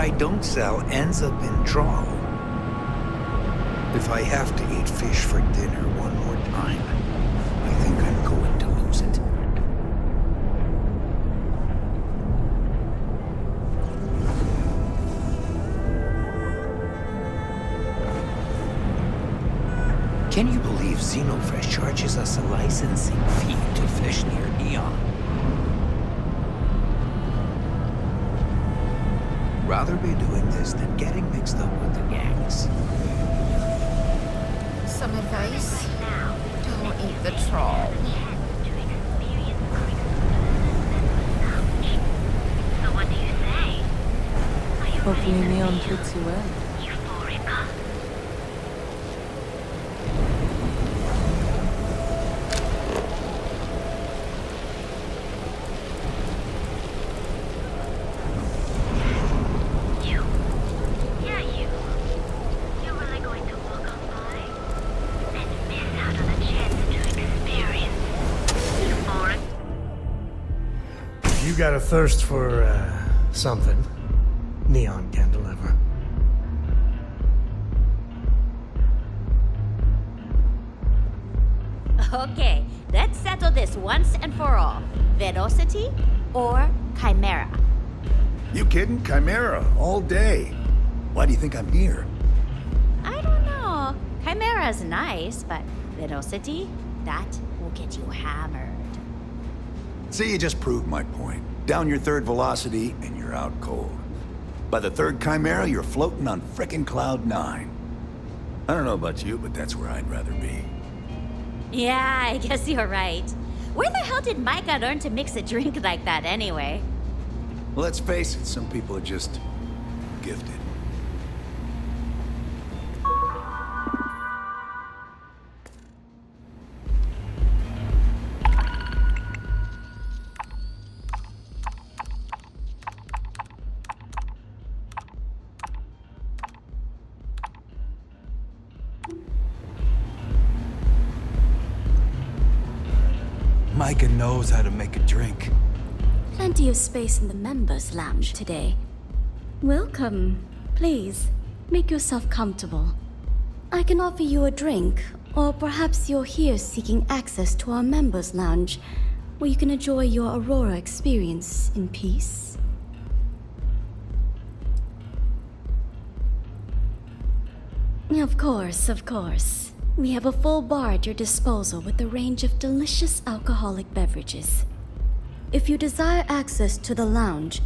I don't sell ends up in trawl. If I have to eat fish for dinner one more time, I think I'm going to lose it. Can you believe Xenofresh charges us a licensing fee to fish near Neon? Rather be doing this than getting mixed up with the gangs. Some advice? Don't eat the trawl. So what do you say? Hopefully Neon treats you well. You got a thirst for, something Neon can deliver. Okay, let's settle this once and for all. Velocity or Chimera? You kidding? Chimera, all day. Why do you think I'm here? I don't know. Chimera's nice, but Velocity, that will get you hammered. See, you just proved my point. Down your third velocity, and you're out cold. By the third Chimera, you're floating on frickin' Cloud 9. I don't know about you, but that's where I'd rather be. Yeah, I guess you're right. Where the hell did Micah learn to mix a drink like that anyway? Well, let's face it, some people are just gifted. Micah knows how to make a drink. Plenty of space in the members' lounge today. Welcome. Please, make yourself comfortable. I can offer you a drink, or perhaps you're here seeking access to our members' lounge, where you can enjoy your Aurora experience in peace. Of course, of course. We have a full bar at your disposal with a range of delicious alcoholic beverages. If you desire access to the lounge,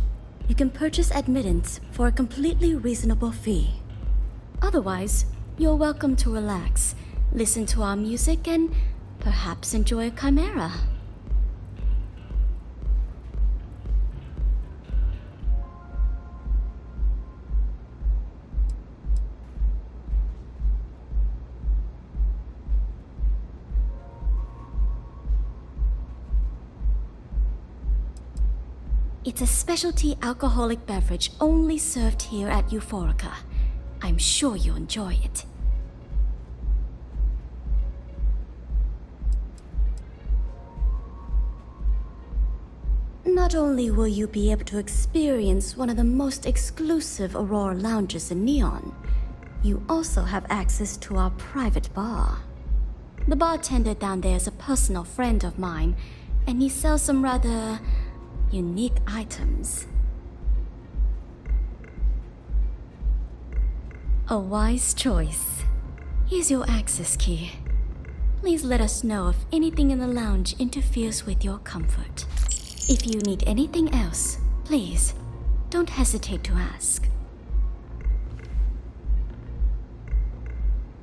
you can purchase admittance for a completely reasonable fee. Otherwise, you're welcome to relax, listen to our music, and perhaps enjoy a chimera. It's a specialty alcoholic beverage only served here at Euphorica. I'm sure you'll enjoy it. Not only will you be able to experience one of the most exclusive Aurora lounges in Neon, you also have access to our private bar. The bartender down there is a personal friend of mine, and he sells some rather unique items. A wise choice. Here's your access key. Please let us know if anything in the lounge interferes with your comfort. If you need anything else, please, don't hesitate to ask.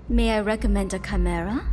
May I recommend a chimera?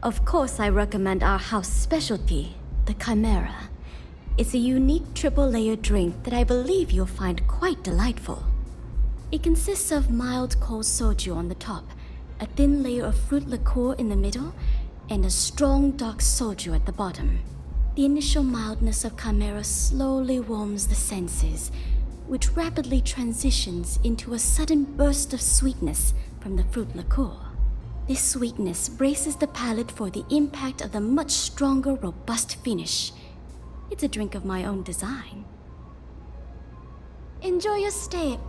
Of course, I recommend our house specialty, the Chimera. It's a unique triple-layer drink that I believe you'll find quite delightful. It consists of mild cold soju on the top, a thin layer of fruit liqueur in the middle, and a strong dark soju at the bottom. The initial mildness of Chimera slowly warms the senses, which rapidly transitions into a sudden burst of sweetness from the fruit liqueur. This sweetness braces the palate for the impact of the much stronger, robust finish. It's a drink of my own design. Enjoy your stay.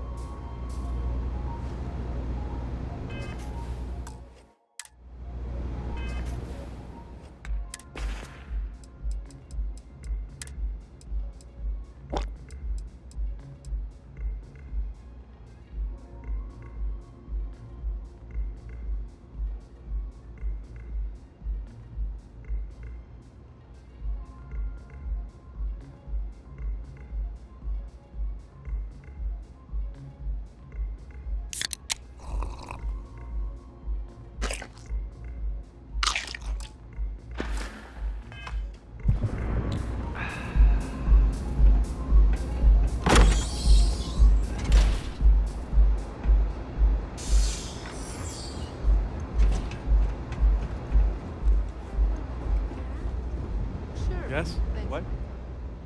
Yes? What?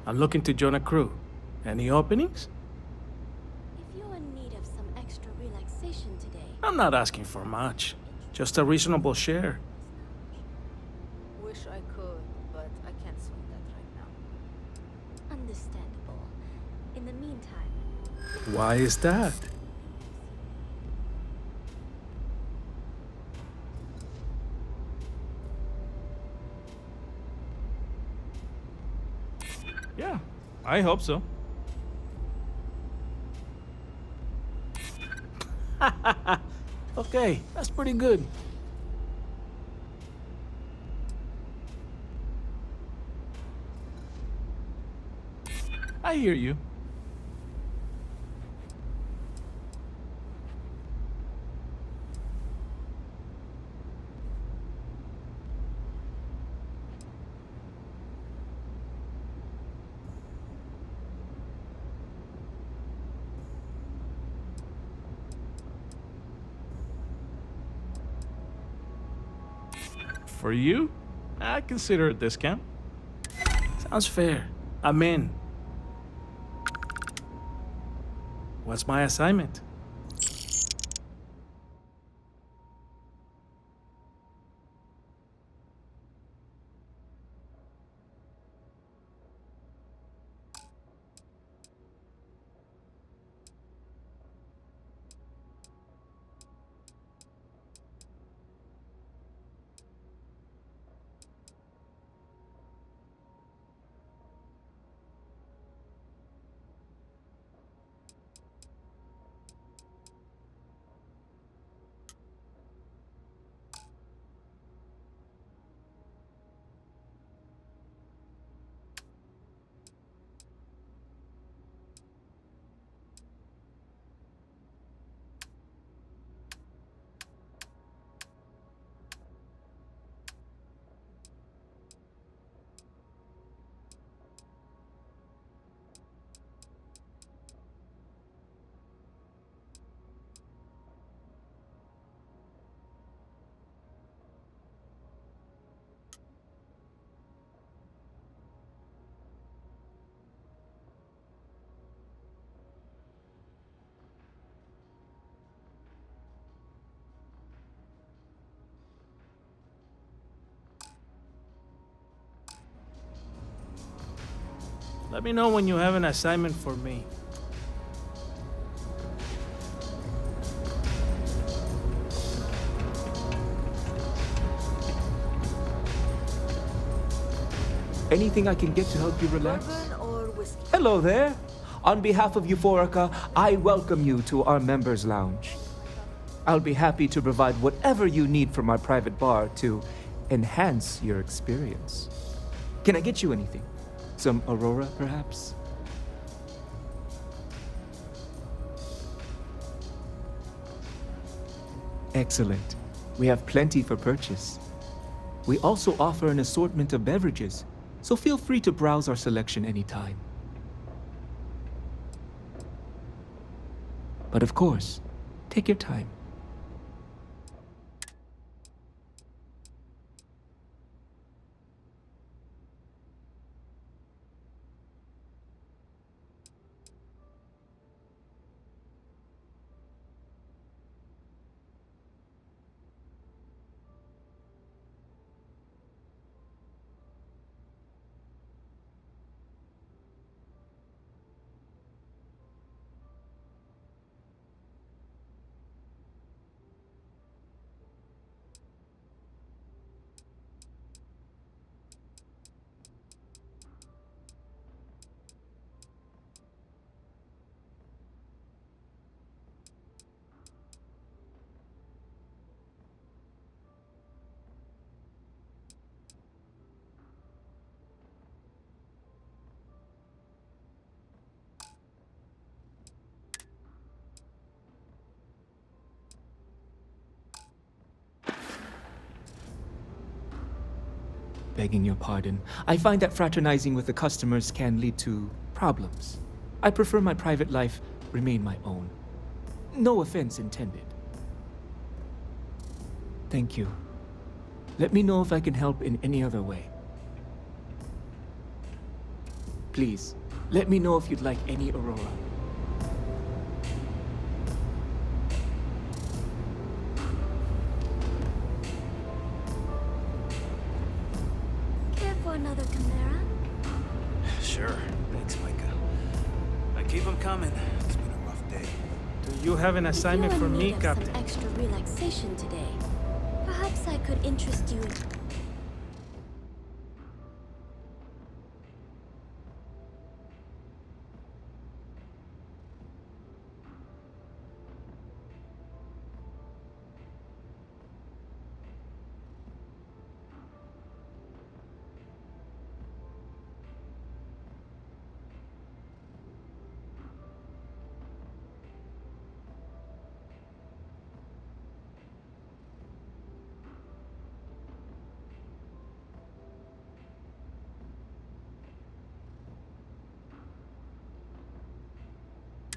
I'm looking to join a crew. Any openings? If you're in need of some extra relaxation today, I'm not asking for much. Just a reasonable share. Wish I could, but I can't swing that right now. understandable. In the meantime, Why is that? Yeah, I hope so. Okay, that's pretty good. I hear you. For you, I consider a discount. Sounds fair. I'm in. What's my assignment? Let me know when you have an assignment for me. Anything I can get to help you relax? Bourbon or whiskey? Hello there. On behalf of Euphorica, I welcome you to our members' lounge. I'll be happy to provide whatever you need from our private bar to enhance your experience. Can I get you anything? Some Aurora, perhaps? Excellent. We have plenty for purchase. We also offer an assortment of beverages, so feel free to browse our selection anytime. But of course, take your time. Begging your pardon, I find that fraternizing with the customers can lead to problems. I prefer my private life remain my own. No offense intended. Thank you. Let me know if I can help in any other way. Please, let me know if you'd like any Aurora. Care for another Chimera? Sure. Thanks, Micah. Keep them coming. It's been a rough day. Do you have an assignment If for you're in me, need of Captain? some extra relaxation today, perhaps I could interest you in...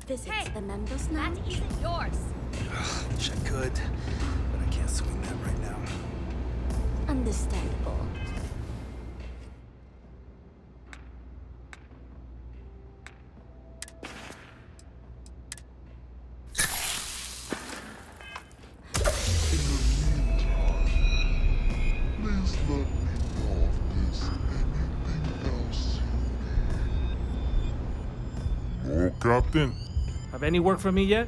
visits Hey, the members That lounge? isn't yours. Wish I could, but I can't swing that right now. Understandable. Please let me know if there's anything else you need. No, Captain. Have any work for me yet?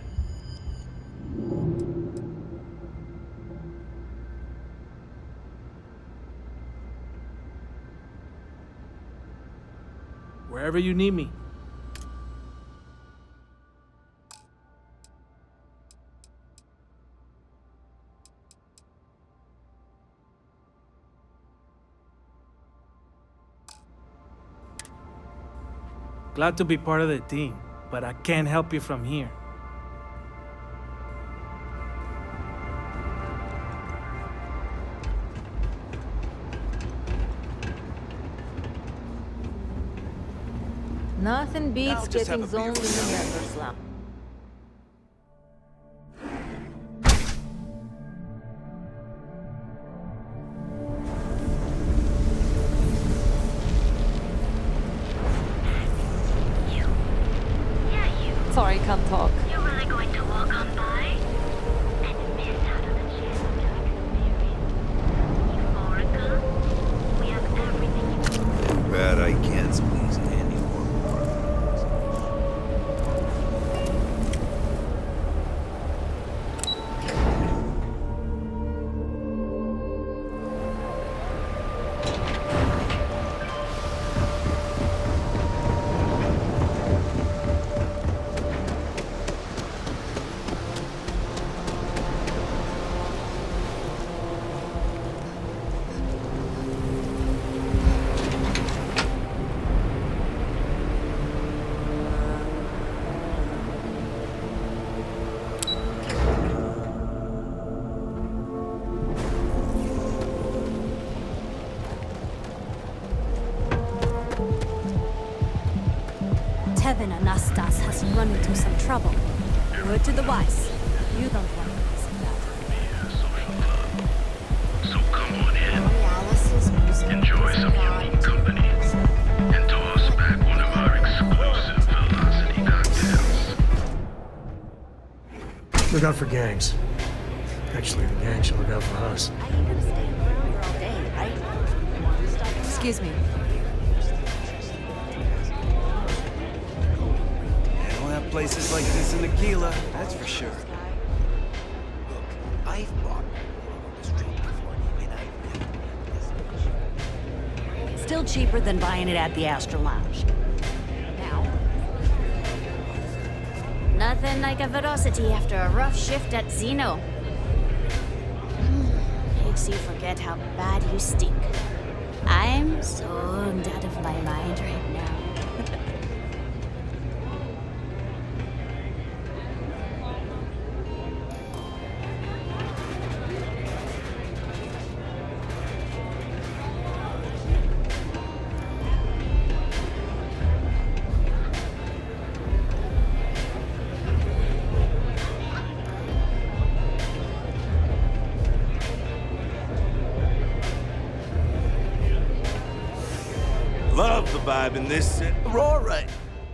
Wherever you need me. Glad to be part of the team, but I can't help you from here. Nothing beats I'll just have getting a beer zoned in with the you. members lounge. Sorry, can't talk. You're really going to walk on by and miss out on the chance to experience Euphorica? We have everything you Too bad I can't squeeze any more parts. heaven Anastas has run into some trouble. Word to the wise. You don't want to miss that. So come on in, Alice's music. enjoy some unique company, and toss back one of our exclusive velocity cocktails. Look out for gangs. Actually, the gang should look out for us. I ain't gonna stay around here all day, right? Excuse me. They don't have places like this in Aquila, that's for sure. Look, I've bought this drink before, and I've Still cheaper than buying it at the Astro Lounge. Now. Nothing like a velocity after a rough shift at Xeno. Makes you forget how bad you stink. I'm so out of my mind right now. Love the vibe in this Aurora.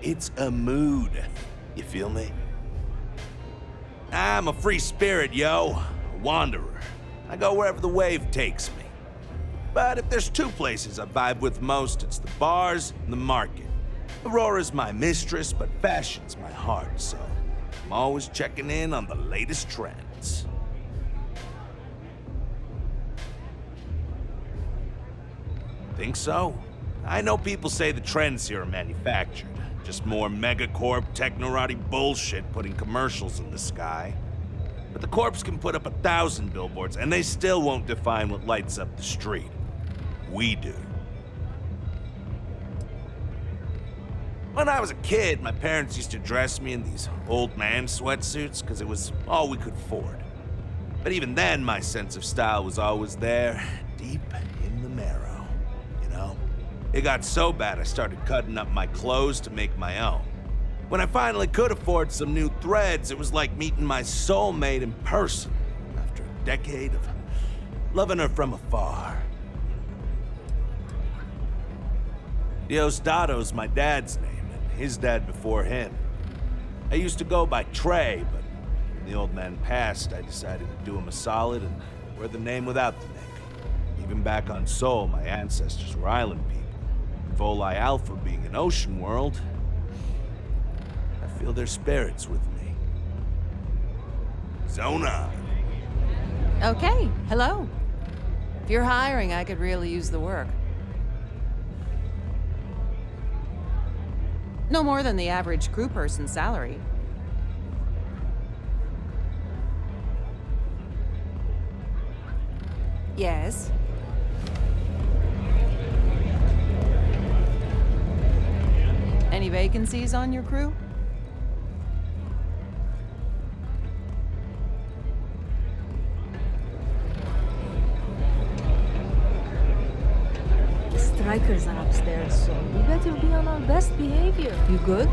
It's a mood. You feel me? I'm a free spirit, yo. A wanderer. I go wherever the wave takes me. But if there's two places I vibe with most, it's the bars and the market. Aurora's my mistress, but fashion's my heart, so I'm always checking in on the latest trends. Think so? I know people say the trends here are manufactured. Just more megacorp, technorati bullshit putting commercials in the sky. But the corps can put up 1,000 billboards and they still won't define what lights up the street. We do. When I was a kid, my parents used to dress me in these old man sweatsuits because it was all we could afford. But even then, my sense of style was always there, deep in the marrow, you know? It got so bad I started cutting up my clothes to make my own. When I finally could afford some new threads, it was like meeting my soulmate in person after a decade of loving her from afar. Diosdado's my dad's name, and his dad before him. I used to go by Trey, but when the old man passed, I decided to do him a solid and wear the name without the name. Even back on Sol, my ancestors were island people. Voli Alpha being an ocean world, I feel their spirits with me. Zona. Okay, hello. If you're hiring, I could really use the work. No more than the average crew person's salary. Yes. Any vacancies on your crew? The strikers are upstairs, so we better be on our best behavior. You good?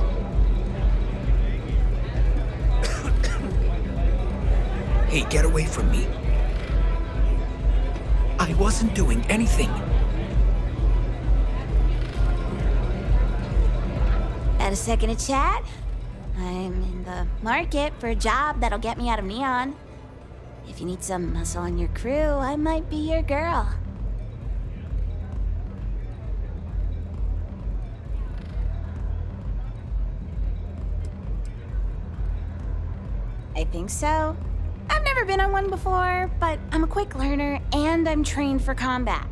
Hey, get away from me. I wasn't doing anything. Got a second to chat? I'm in the market for a job that'll get me out of Neon. If you need some muscle on your crew, I might be your girl. I think so. I've never been on one before, but I'm a quick learner and I'm trained for combat.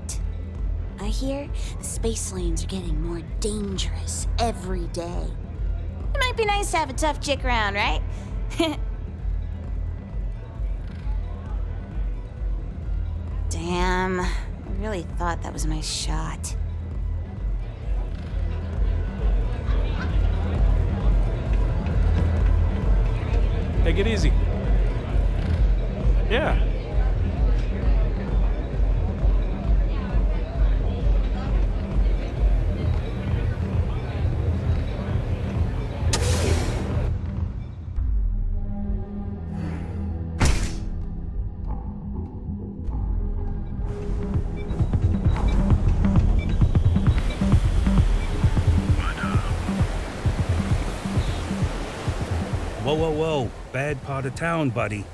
I hear the space lanes are getting more dangerous every day. It might be nice to have a tough chick around, right? Damn, I really thought that was my shot. Take it easy. Yeah. Whoa, whoa, whoa. Bad part of town, buddy.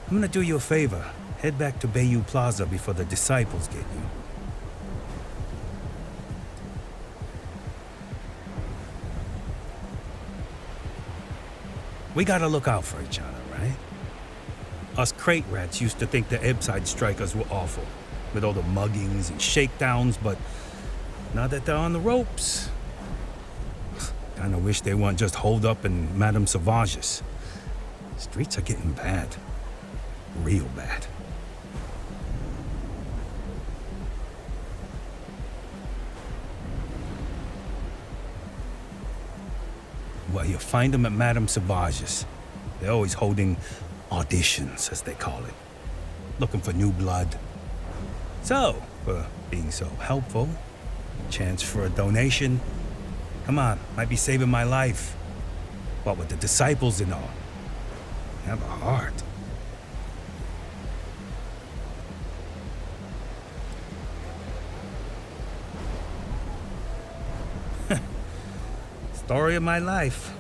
I'm gonna do you a favor. Head back to Bayou Plaza before the disciples get you. We gotta look out for each other, right? Us crate rats used to think the Ebbside strikers were awful, with all the muggings and shakedowns, but now that they're on the ropes, kinda wish they weren't just holed up in Madame Sauvage's. Streets are getting bad. Real bad. Well, you'll find them at Madame Sauvage's. They're always holding auditions, as they call it. Looking for new blood. So, for being so helpful, chance for a donation. Come on, might be saving my life. What with the disciples and all. Have a heart. Story of my life.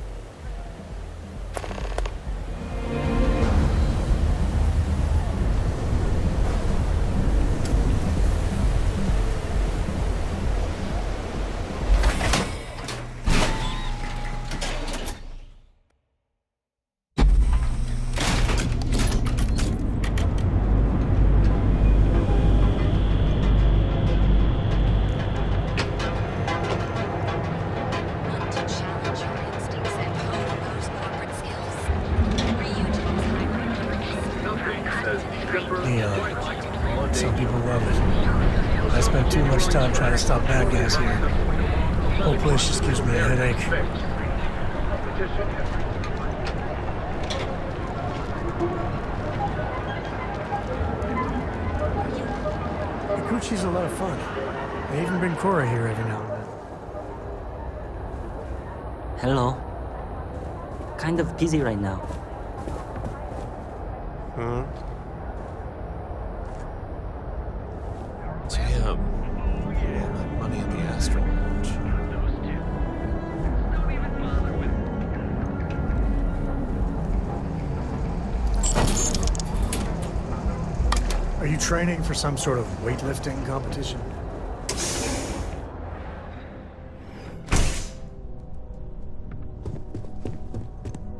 Some people love it. I spent too much time trying to stop bad guys here. The whole place just gives me a headache. Kikuchi's a lot of fun. They even bring Cora here every now and then. Hello. Kind of busy right now. Huh? Damn. Yeah, that money in the Astral Lounge. Are you training for some sort of weightlifting competition?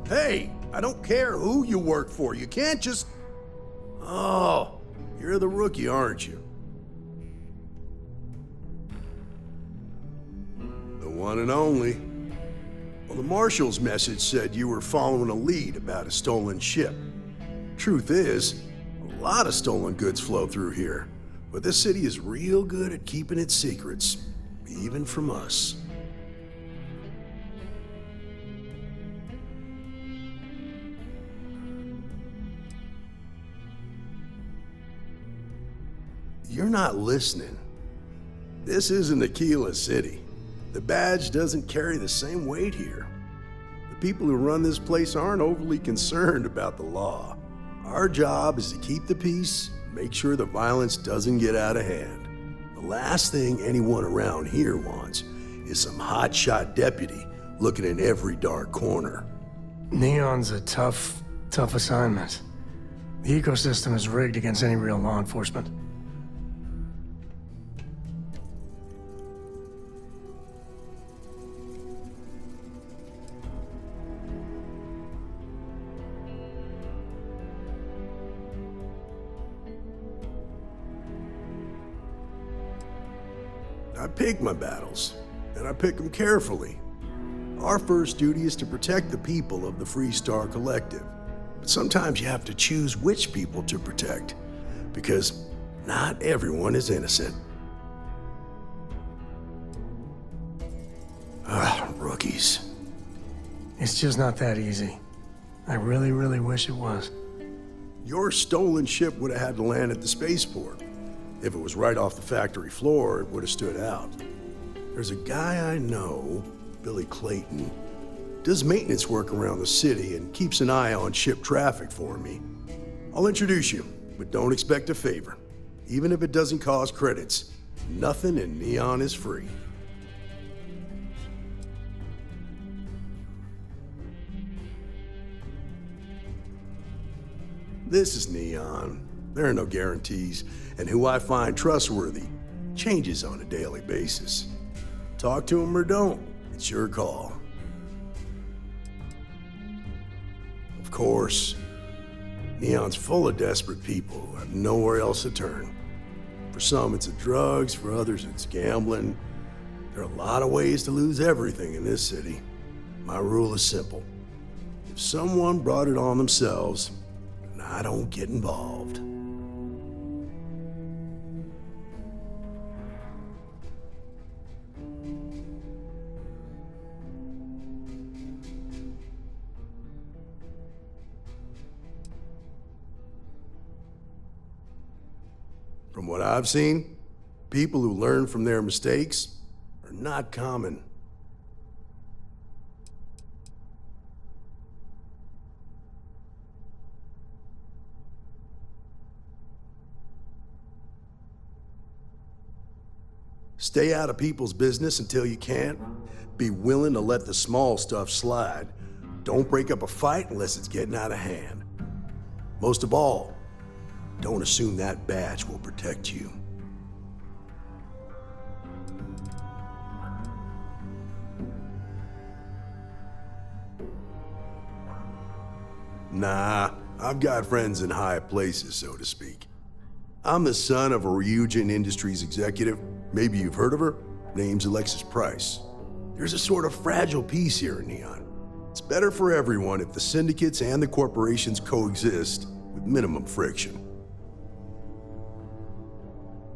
Hey, I don't care who you work for. You can't just... Oh, you're the rookie, aren't you? The one and only. Well, the marshal's message said you were following a lead about a stolen ship. Truth is, a lot of stolen goods flow through here, but this city is real good at keeping its secrets, even from us. You're not listening. This isn't Aquila City. The badge doesn't carry the same weight here. The people who run this place aren't overly concerned about the law. Our job is to keep the peace, make sure the violence doesn't get out of hand. The last thing anyone around here wants is some hotshot deputy looking in every dark corner. Neon's a tough assignment. The ecosystem is rigged against any real law enforcement. I pick my battles, and I pick them carefully. Our first duty is to protect the people of the Freestar Collective. But sometimes you have to choose which people to protect, because not everyone is innocent. Rookies. It's just not that easy. I really, really wish it was. Your stolen ship would have had to land at the spaceport. If it was right off the factory floor, it would have stood out. There's a guy I know, Billy Clayton, does maintenance work around the city and keeps an eye on ship traffic for me. I'll introduce you, but don't expect a favor. Even if it doesn't cost credits, nothing in Neon is free. This is Neon. There are no guarantees, and who I find trustworthy changes on a daily basis. Talk to him or don't, it's your call. Of course, Neon's full of desperate people who have nowhere else to turn. For some, it's the drugs, for others, it's gambling. There are a lot of ways to lose everything in this city. My rule is simple. If someone brought it on themselves, then I don't get involved. From what I've seen, people who learn from their mistakes are not common. Stay out of people's business until you can. Be willing to let the small stuff slide. Don't break up a fight unless it's getting out of hand. Most of all, don't assume that badge will protect you. Nah, I've got friends in high places, so to speak. I'm the son of a Ryujin Industries executive. Maybe you've heard of her. Name's Alexis Price. There's a sort of fragile peace here in Neon. It's better for everyone if the syndicates and the corporations coexist with minimum friction.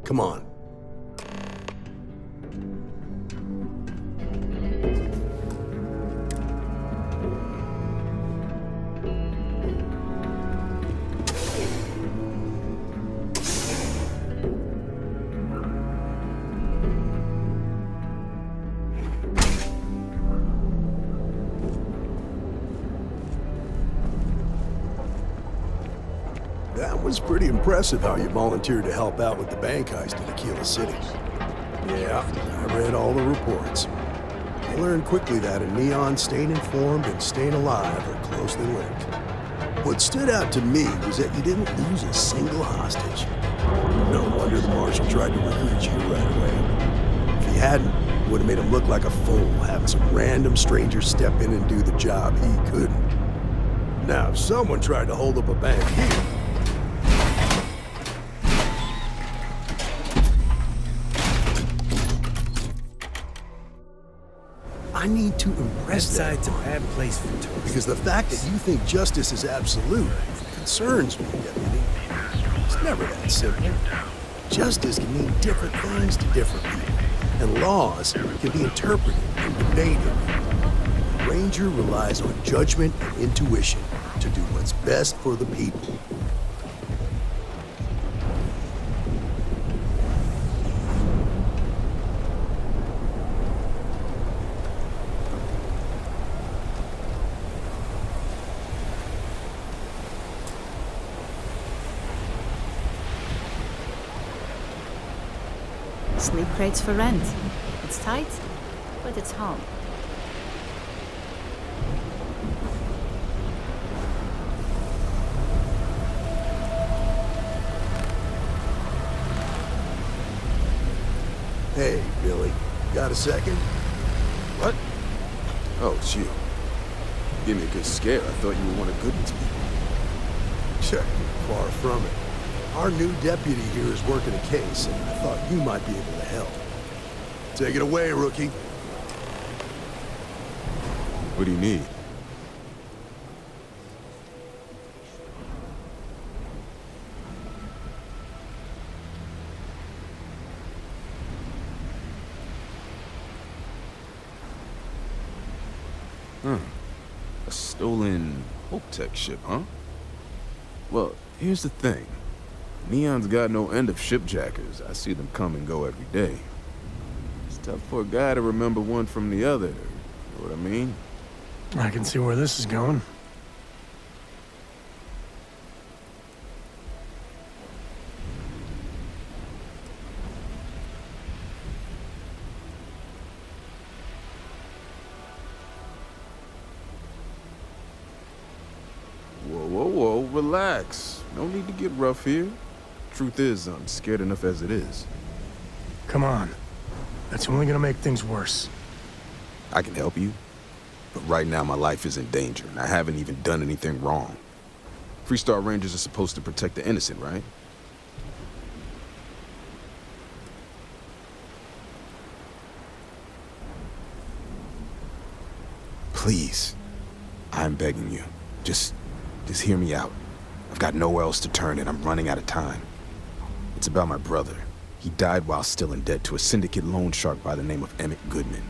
Come on. That was pretty impressive how you volunteered to help out with the bank heist in Aquila City. Yeah, I read all the reports. I learned quickly that in Neon, staying informed and staying alive are closely linked. What stood out to me was that you didn't lose a single hostage. No wonder the Marshal tried to recruit you right away. If he hadn't, it would have made him look like a fool, having some random stranger step in and do the job he couldn't. Now, if someone tried to hold up a bank here, I need to impress that Side's a bad place for tourists. because the fact that you think justice is absolute concerns me, Deputy. It's never that simple. Justice can mean different things to different people, and laws can be interpreted and debated. The Ranger relies on judgment and intuition to do what's best for the people. Sleep crates for rent. It's tight, but it's home. Hey, Billy, got a second? What? Oh, it's you. Give me a good scare. I thought you were one of Goodman's people. Sure, far from it. Our new deputy here is working a case, and I thought you might be able to help. Take it away, rookie. What do you need? A stolen Hope Tech ship, huh? Well, here's the thing. Neon's got no end of shipjackers. I see them come and go every day. It's tough for a guy to remember one from the other. You know what I mean? I can see where this is going. Whoa, whoa, whoa, relax. No need to get rough here. Truth is, I'm scared enough as it is. Come on. That's only gonna make things worse. I can help you, but right now my life is in danger, and I haven't even done anything wrong. Freestar Rangers are supposed to protect the innocent, right? Please, I'm begging you. Just hear me out. I've got nowhere else to turn and I'm running out of time. It's about my brother. He died while still in debt to a syndicate loan shark by the name of Emmett Goodman.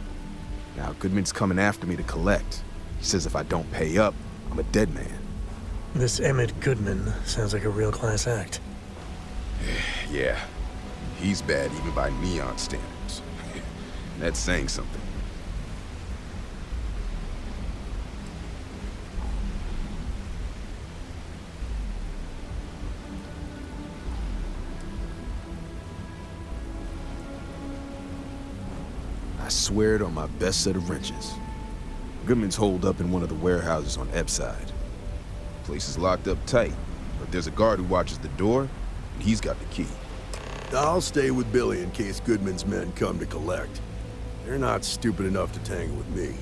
Now, Goodman's coming after me to collect. He says if I don't pay up, I'm a dead man. This Emmett Goodman sounds like a real class act. Yeah, he's bad even by neon standards. That's saying something. I swear it on my best set of wrenches. Goodman's holed up in one of the warehouses on Epside. Place is locked up tight, but there's a guard who watches the door, and he's got the key. I'll stay with Billy in case Goodman's men come to collect. They're not stupid enough to tangle with me.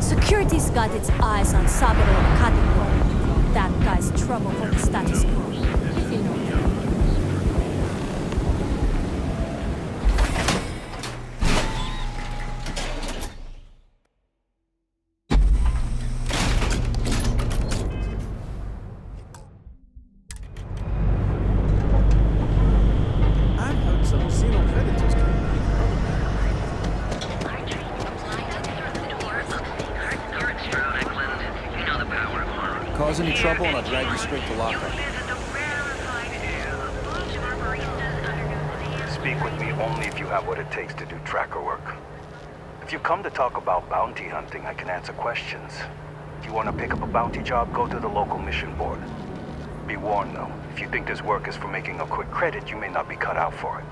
Security's got its eyes on Saburo Katiko. That guy's trouble for the status quo, if you know. I've heard some Xeno predators Cause any trouble and I'll drag you straight to lockup. Speak with me only if you have what it takes to do tracker work. If you come to talk about bounty hunting, I can answer questions. If you want to pick up a bounty job, go to the local mission board. Be warned though, if you think this work is for making a quick credit, you may not be cut out for it.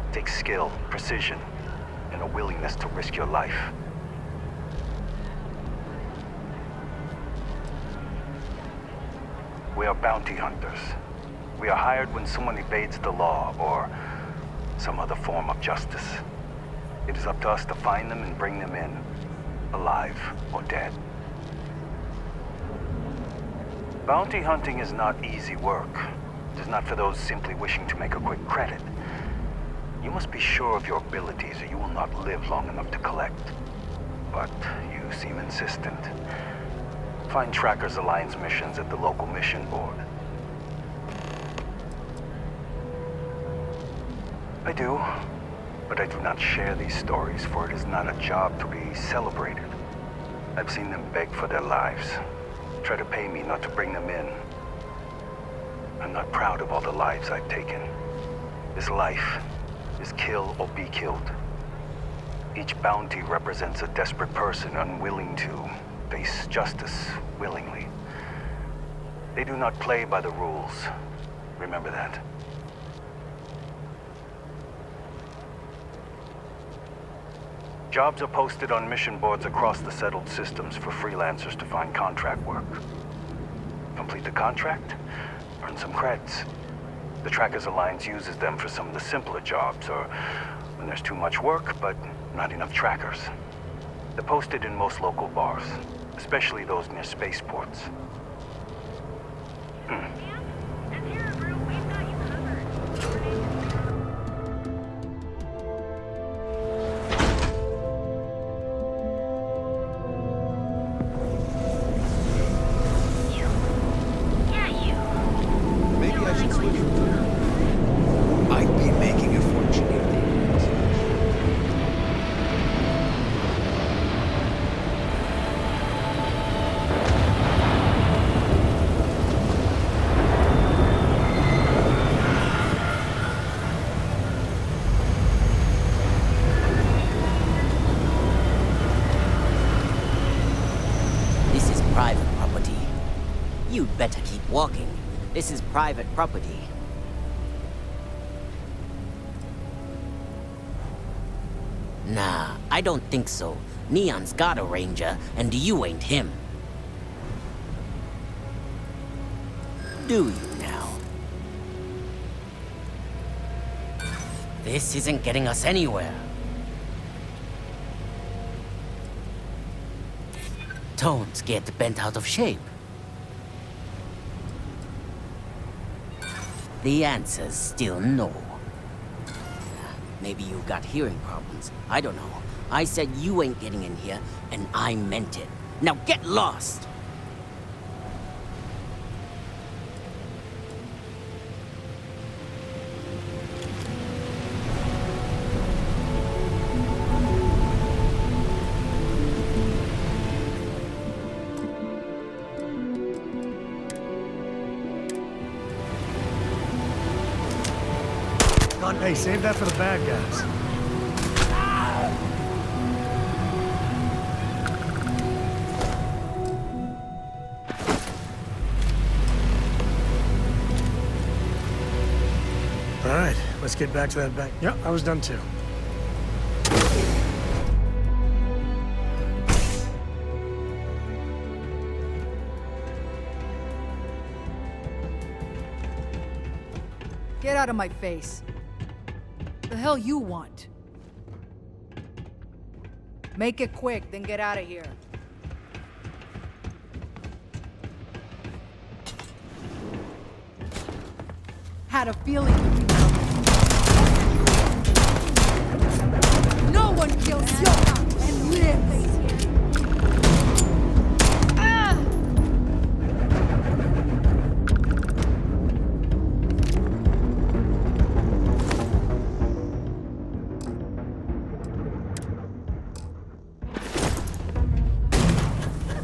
It takes skill, precision, and a willingness to risk your life. We are bounty hunters. We are hired when someone evades the law or some other form of justice. It is up to us to find them and bring them in, alive or dead. Bounty hunting is not easy work. It is not for those simply wishing to make a quick credit. You must be sure of your abilities or you will not live long enough to collect. But you seem insistent. Find Tracker's Alliance missions at the local mission board. I do, but I do not share these stories, for it is not a job to be celebrated. I've seen them beg for their lives, try to pay me not to bring them in. I'm not proud of all the lives I've taken. This life is kill or be killed. Each bounty represents a desperate person unwilling to face justice willingly. They do not play by the rules. Remember that. Jobs are posted on mission boards across the settled systems for freelancers to find contract work. Complete the contract, earn some creds. The Trackers Alliance uses them for some of the simpler jobs, or when there's too much work, but not enough trackers. They're posted in most local bars, especially those near spaceports. Maybe I should switch. I'd be making a fortune if they did. walking. This is private property. Nah, I don't think so. Neon's got a ranger, and you ain't him. Do you now? This isn't getting us anywhere. Don't get bent out of shape. The answer's still no. Maybe you got hearing problems. I don't know. I said you ain't getting in here, and I meant it. Now get lost! Hey, save that for the bad guys. All right, let's get back to that bank. Yep, I was done too. Get out of my face. The hell you want? Make it quick, then get out of here. Had a feeling you'd be coming. No one kills you and lives.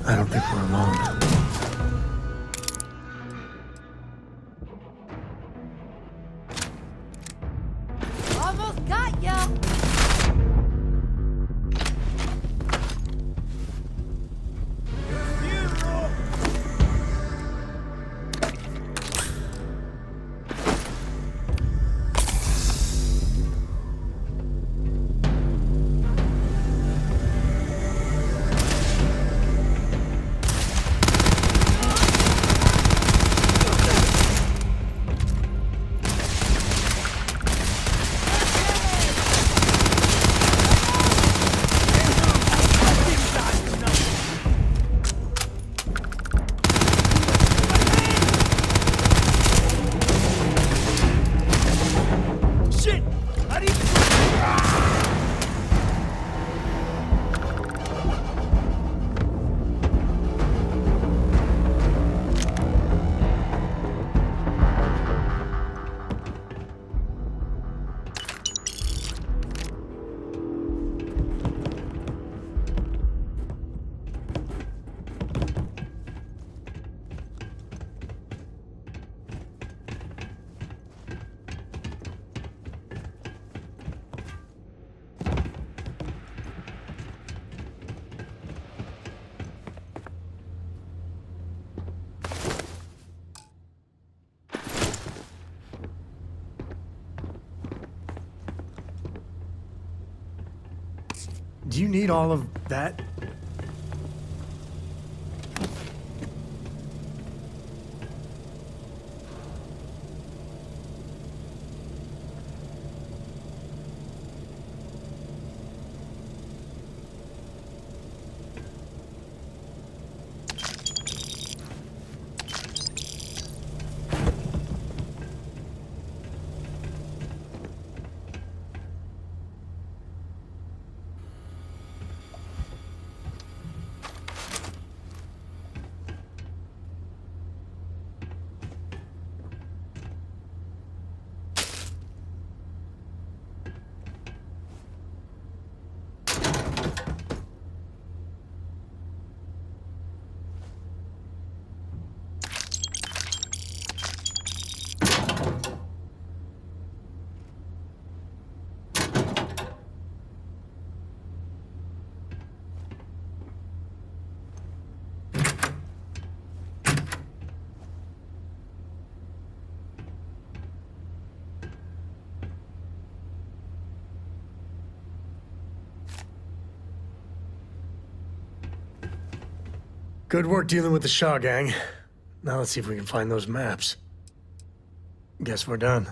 I don't think we're alone. Almost got ya! Do you need all of that? Good work dealing with the Shaw gang. Now let's see if we can find those maps. Guess we're done.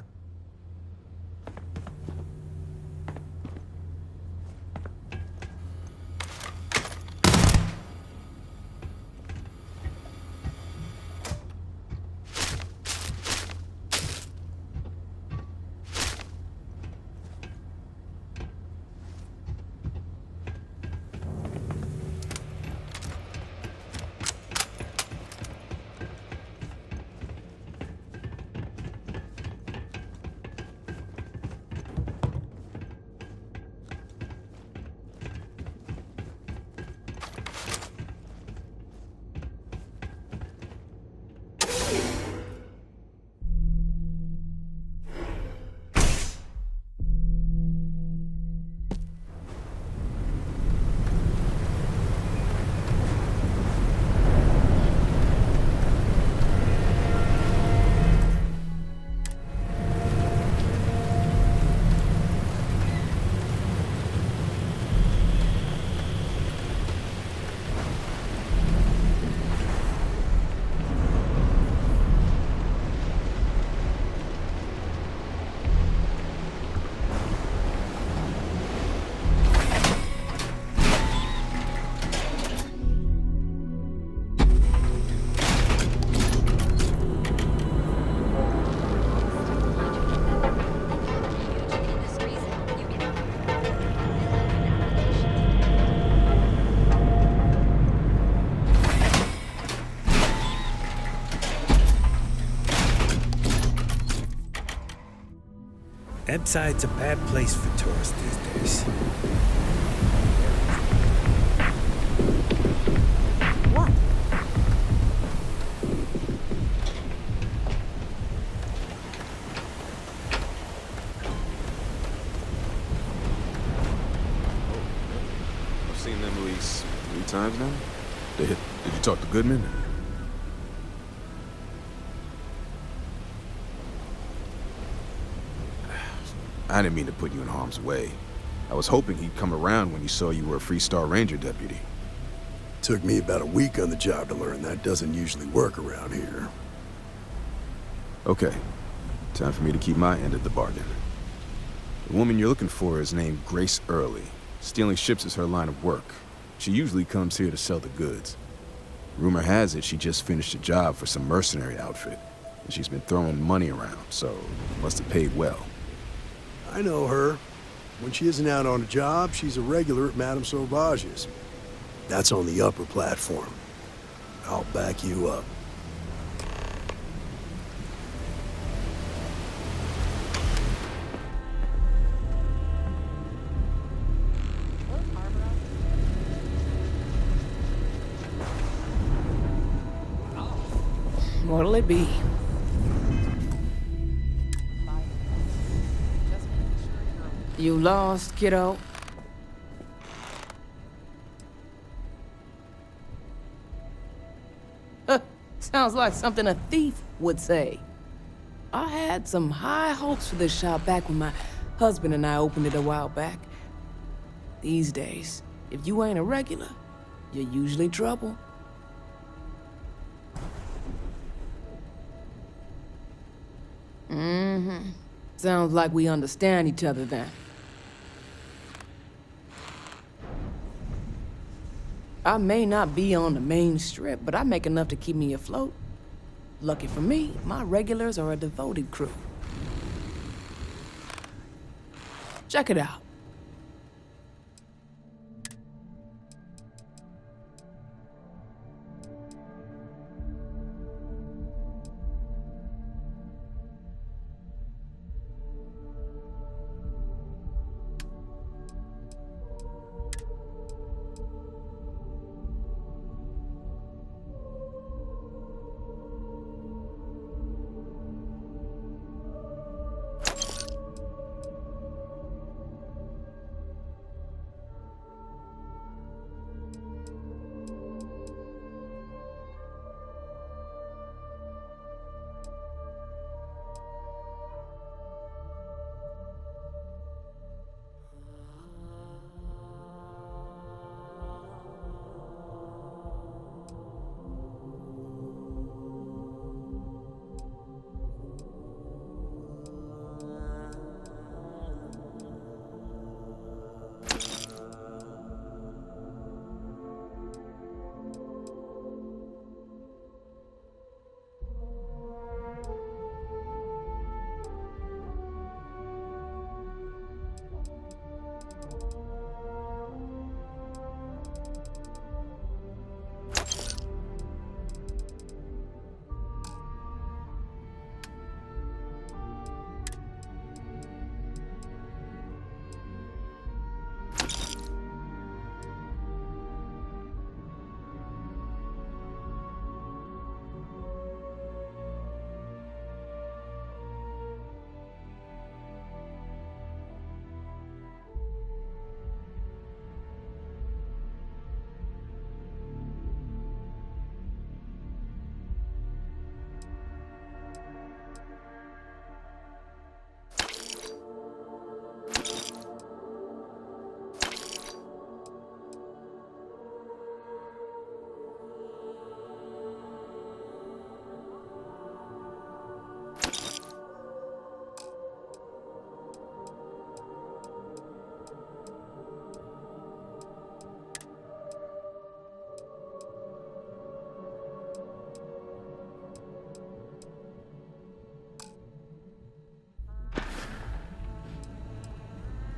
Ebbside's a bad place for tourists these days. What? I've seen them at least 3 times now. Did you talk to Goodman? I didn't mean to put you in harm's way. I was hoping he'd come around when he saw you were a Freestar Ranger deputy. Took me about a week on the job to learn that doesn't usually work around here. Okay, time for me to keep my end of the bargain. The woman you're looking for is named Grace Early. Stealing ships is her line of work. She usually comes here to sell the goods. Rumor has it she just finished a job for some mercenary outfit, and she's been throwing money around, so must have paid well. I know her. When she isn't out on a job, she's a regular at Madame Sauvage's. That's on the upper platform. I'll back you up. What'll it be? You lost, kiddo? Sounds like something a thief would say. I had some high hopes for this shop back when my husband and I opened it a while back. These days, if you ain't a regular, you're usually trouble. Mm-hmm. Sounds like we understand each other then. I may not be on the main strip, but I make enough to keep me afloat. Lucky for me, my regulars are a devoted crew. Check it out.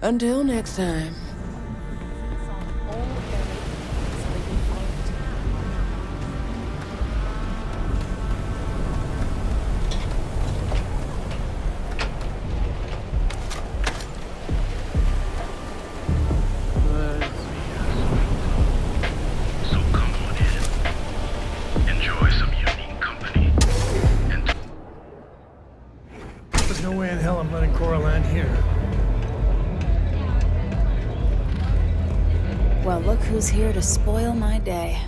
Until next time. So come on in. Enjoy some unique company. There's no way in hell I'm letting Cora land here. Well, look who's here to spoil my day.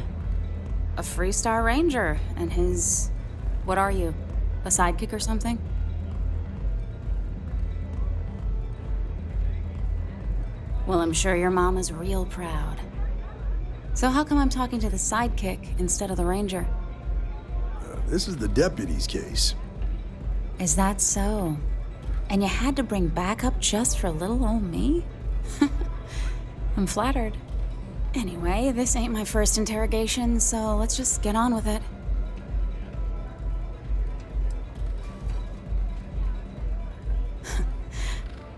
A Freestar Ranger and his... What are you? A sidekick or something? Well, I'm sure your mom is real proud. So how come I'm talking to the sidekick instead of the Ranger? This is the deputy's case. Is that so? And you had to bring backup just for little old me? I'm flattered. Anyway, this ain't my first interrogation, so let's just get on with it.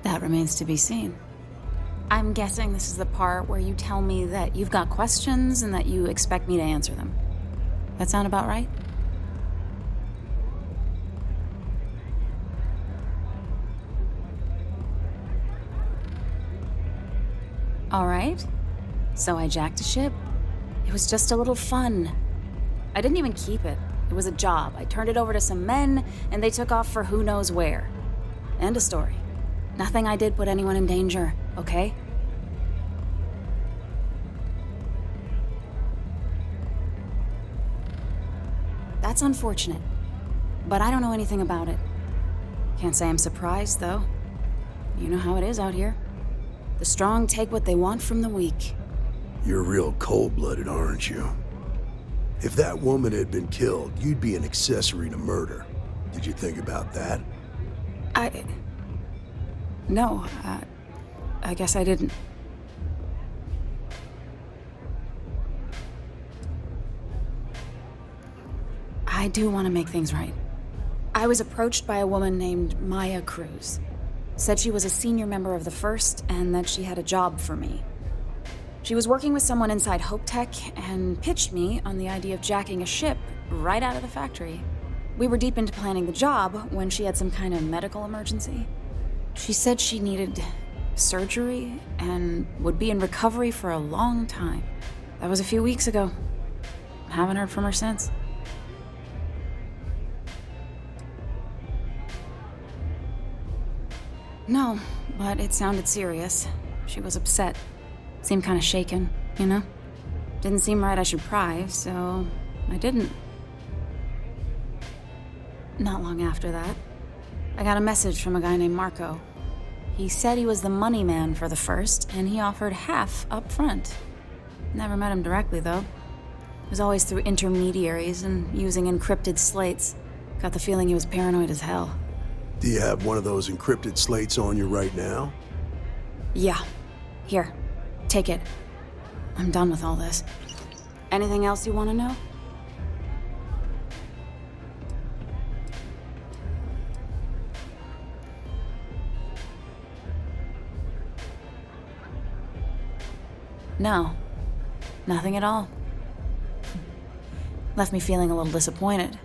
That remains to be seen. I'm guessing this is the part where you tell me that you've got questions and that you expect me to answer them. That sound about right? All right. So I jacked a ship. It was just a little fun. I didn't even keep it. It was a job. I turned it over to some men, and they took off for who knows where. End of story. Nothing I did put anyone in danger, okay? That's unfortunate, but I don't know anything about it. Can't say I'm surprised, though. You know how it is out here. The strong take what they want from the weak. You're real cold-blooded, aren't you? If that woman had been killed, you'd be an accessory to murder. Did you think about that? No, I guess I didn't. I do want to make things right. I was approached by a woman named Maya Cruz. Said she was a senior member of the First and that she had a job for me. She was working with someone inside Hope Tech and pitched me on the idea of jacking a ship right out of the factory. We were deep into planning the job when she had some kind of medical emergency. She said she needed surgery and would be in recovery for a long time. That was a few weeks ago. Haven't heard from her since. No, but it sounded serious. She was upset. Seemed kind of shaken, you know? Didn't seem right I should pry, so I didn't. Not long after that, I got a message from a guy named Marco. He said he was the money man for the First, and he offered half up front. Never met him directly, though. It was always through intermediaries and using encrypted slates. Got the feeling he was paranoid as hell. Do you have one of those encrypted slates on you right now? Yeah. Here. Take it. I'm done with all this. Anything else you want to know? No. Nothing at all. Left me feeling a little disappointed,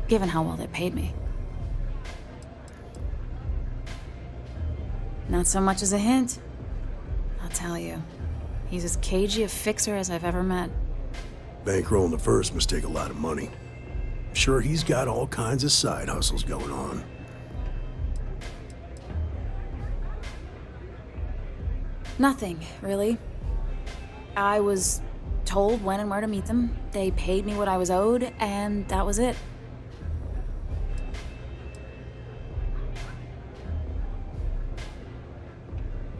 given how well they paid me. Not so much as a hint. I'll tell you. He's as cagey a fixer as I've ever met. Bankrolling the First must take a lot of money. I'm sure he's got all kinds of side hustles going on. Nothing, really. I was told when and where to meet them. They paid me what I was owed, and that was it.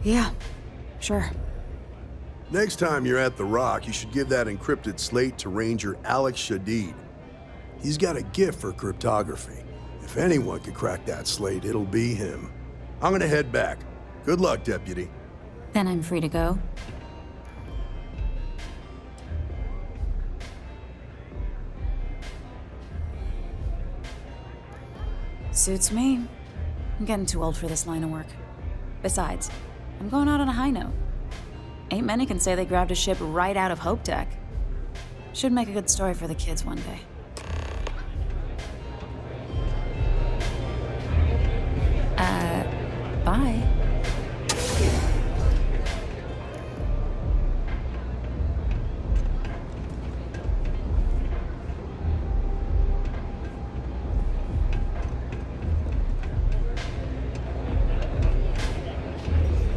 Yeah, sure. Next time you're at the Rock, you should give that encrypted slate to Ranger Alex Shadid. He's got a gift for cryptography. If anyone could crack that slate, it'll be him. I'm gonna head back. Good luck, Deputy. Then I'm free to go. Suits me. I'm getting too old for this line of work. Besides, I'm going out on a high note. Ain't many can say they grabbed a ship right out of Hope Tech. Should make a good story for the kids one day. Bye.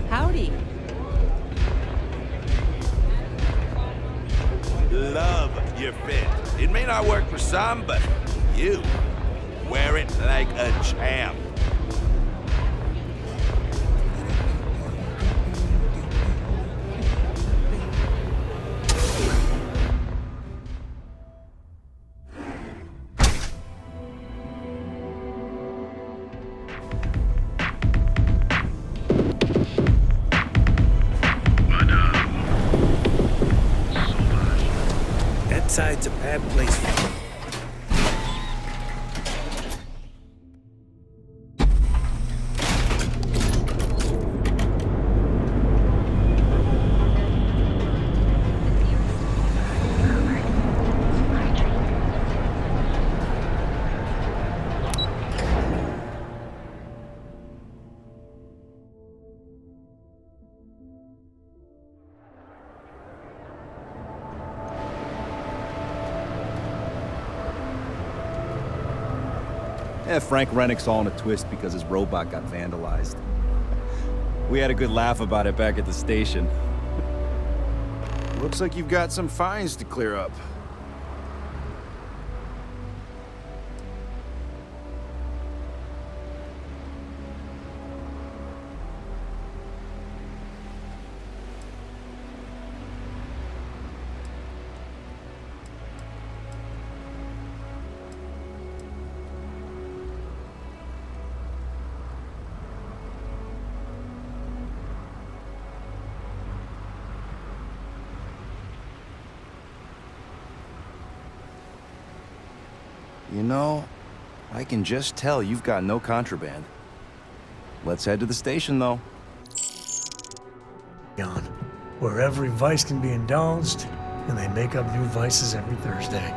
Howdy. Love your fit. It may not work for some, but you wear it like a champ. That side's a bad place for me. Yeah, Frank Rennick's all in a twist because his robot got vandalized. We had a good laugh about it back at the station. Looks like you've got some fines to clear up. You know, I can just tell you've got no contraband. Let's head to the station, though. Gone. Where every vice can be indulged, and they make up new vices every Thursday.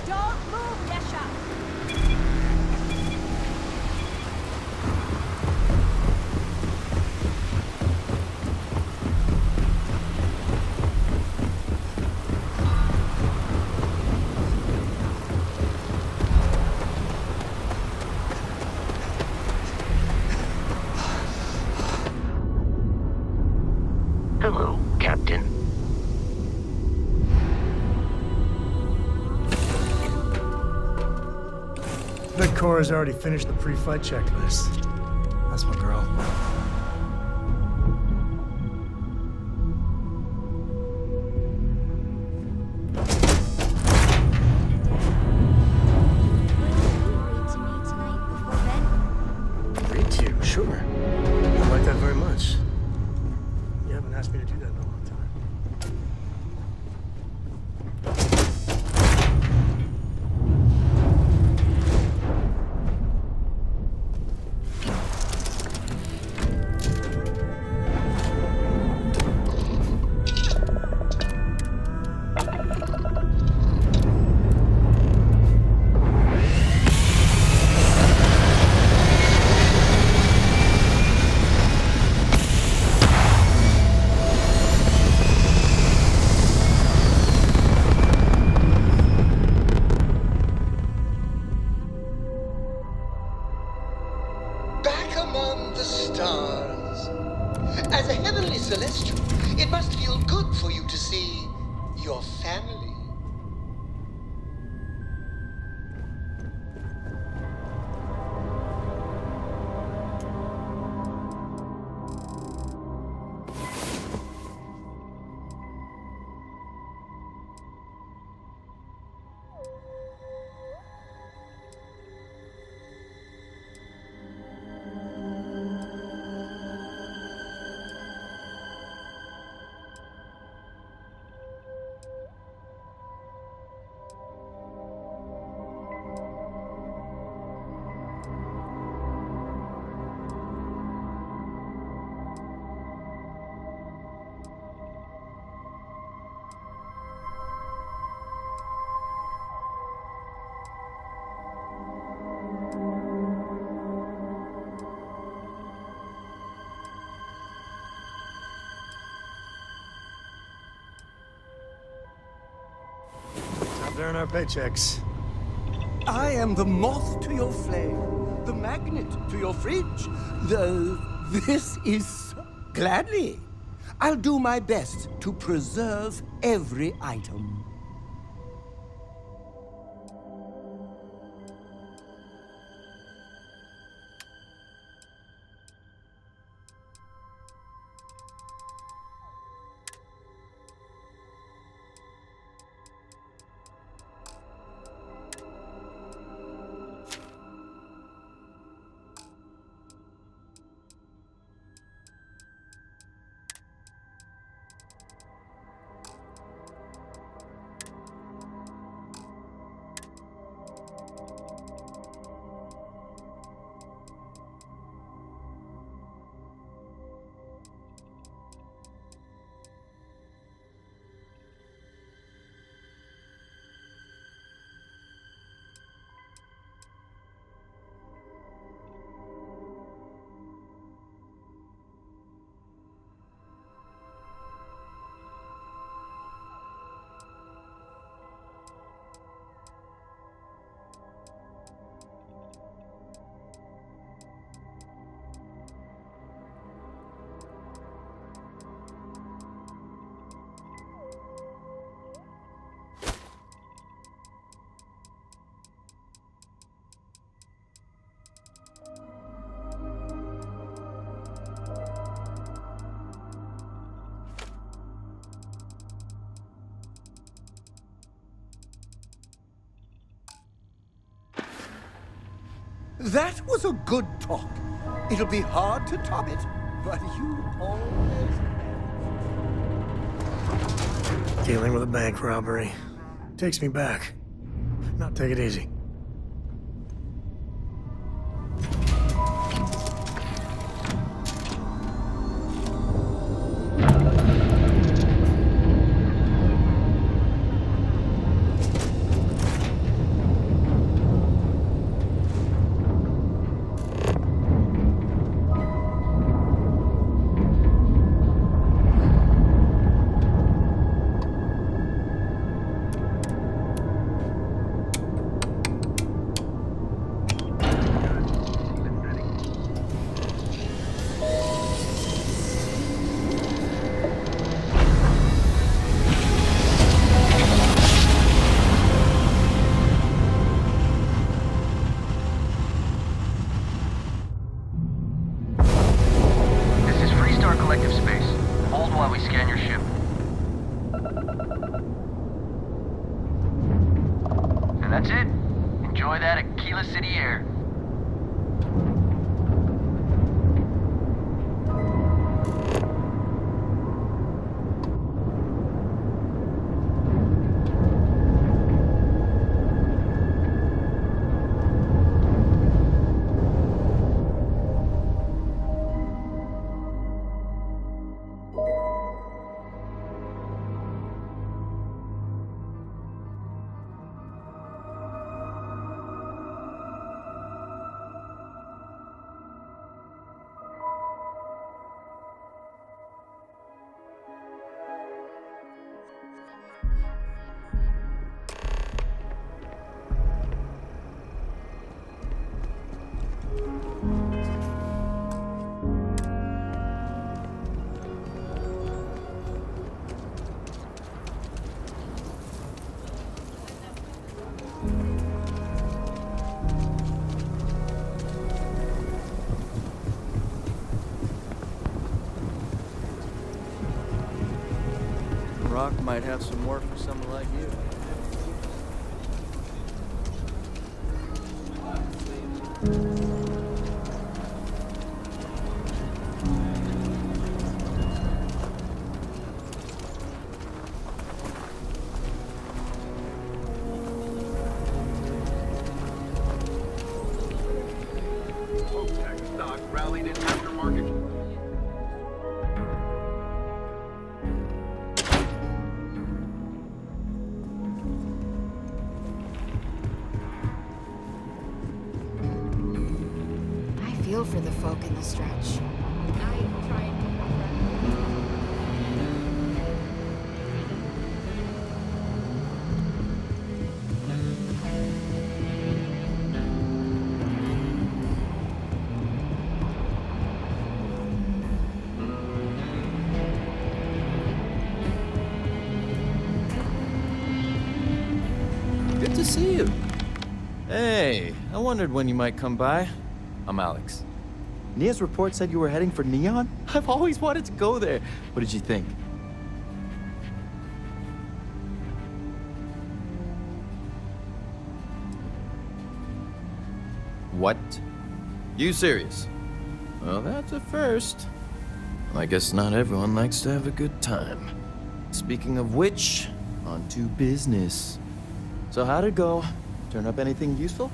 Don't move, Yasha! Hello, Captain. Bet Cora's already finished the pre-flight checklist. That's my girl. Read to you, sure. I like that very much. You haven't asked me to do that in a long time. feel good for you to see your family. Time to earn our paychecks. I am the moth to your flame, the magnet to your fridge, This is... Gladly. I'll do my best to preserve every item. That was a good talk. It'll be hard to top it, but you always... Dealing with a bank robbery. Takes me back. Now take it easy. That's it. Enjoy that Aquila City air. Rock might have some work for someone like you. Stock rallied in aftermarket. I feel for the folk in the stretch. I try and Good to see you. Hey, I wondered when you might come by. I'm Alex. Nia's report said you were heading for Neon? I've always wanted to go there. What did you think? What? You serious? Well, that's a first. I guess not everyone likes to have a good time. Speaking of which, on to business. So how'd it go? Turn up anything useful?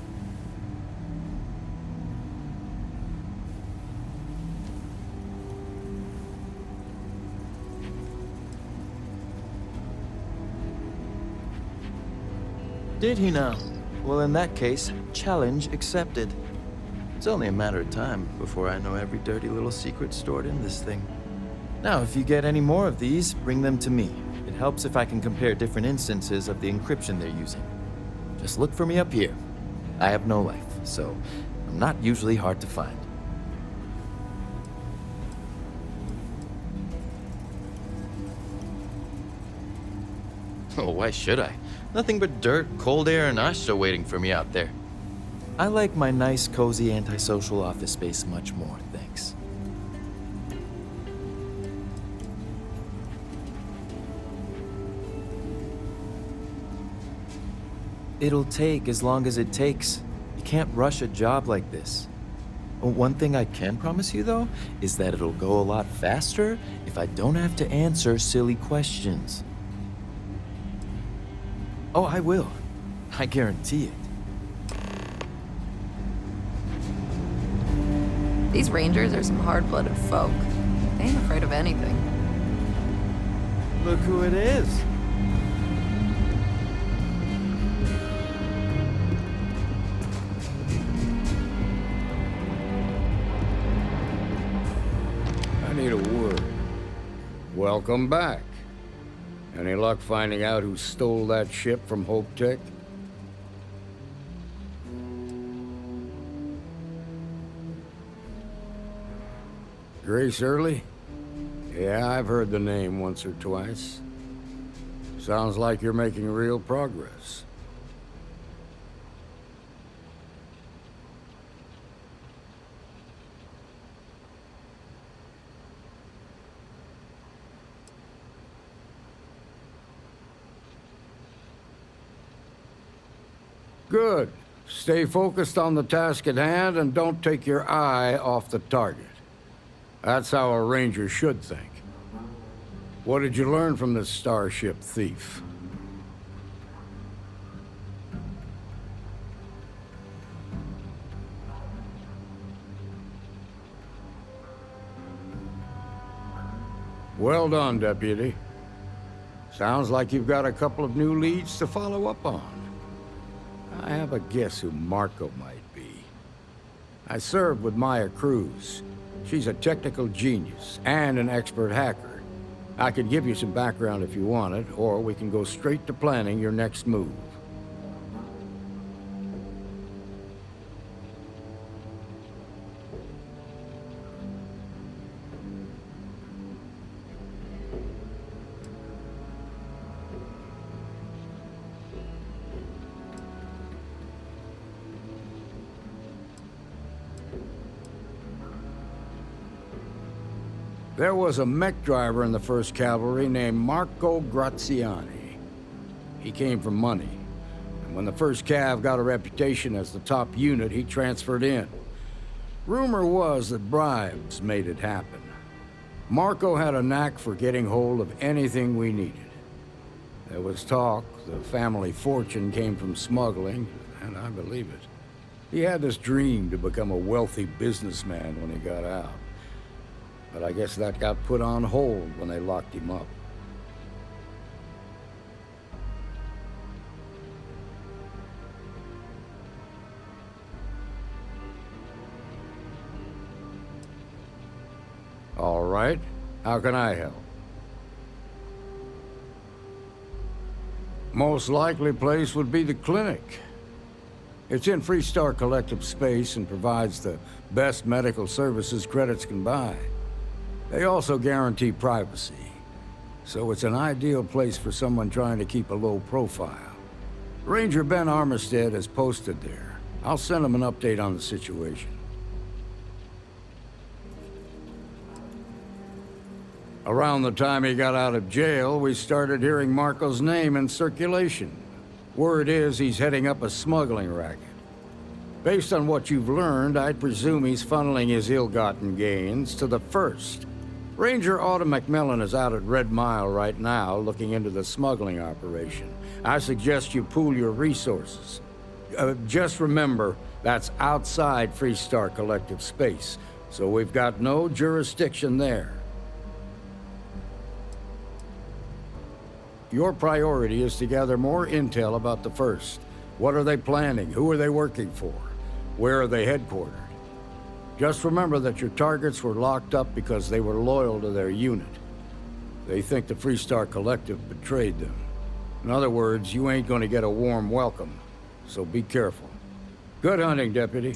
Did he now? Well, in that case, challenge accepted. It's only a matter of time before I know every dirty little secret stored in this thing. Now, if you get any more of these, bring them to me. It helps if I can compare different instances of the encryption they're using. Just look for me up here. I have no life, so I'm not usually hard to find. Oh, why should I? Nothing but dirt, cold air, and Asha waiting for me out there. I like my nice, cozy, antisocial office space much more, thanks. It'll take as long as it takes. You can't rush a job like this. One thing I can promise you, though, is that it'll go a lot faster if I don't have to answer silly questions. Oh, I will. I guarantee it. These rangers are some hard-blooded folk. They ain't afraid of anything. Look who it is. I need a word. Welcome back. Any luck finding out who stole that ship from Hope Tech? Grace Early? Yeah, I've heard the name once or twice. Sounds like you're making real progress. Good. Stay focused on the task at hand and don't take your eye off the target. That's how a ranger should think. What did you learn from this starship thief? Well done, Deputy. Sounds like you've got a couple of new leads to follow up on. I have a guess who Marco might be. I served with Maya Cruz. She's a technical genius and an expert hacker. I could give you some background if you want it, or we can go straight to planning your next move. There was a mech driver in the 1st Cavalry named Marco Graziani. He came from money, and when the 1st Cav got a reputation as the top unit, he transferred in. Rumor was that bribes made it happen. Marco had a knack for getting hold of anything we needed. There was talk the family fortune came from smuggling, and I believe it. He had this dream to become a wealthy businessman when he got out. But I guess that got put on hold when they locked him up. All right, how can I help? Most likely place would be the clinic. It's in Freestar Collective space and provides the best medical services credits can buy. They also guarantee privacy, so it's an ideal place for someone trying to keep a low profile. Ranger Ben Armistead is posted there. I'll send him an update on the situation. Around the time he got out of jail, we started hearing Marco's name in circulation. Word is he's heading up a smuggling racket. Based on what you've learned, I'd presume he's funneling his ill-gotten gains to the 1st. Ranger Autumn McMillan is out at Red Mile right now, looking into the smuggling operation. I suggest you pool your resources. Just remember, that's outside Freestar Collective space, so we've got no jurisdiction there. Your priority is to gather more intel about the 1st. What are they planning? Who are they working for? Where are they headquartered? Just remember that your targets were locked up because they were loyal to their unit. They think the Freestar Collective betrayed them. In other words, you ain't gonna get a warm welcome, so be careful. Good hunting, Deputy.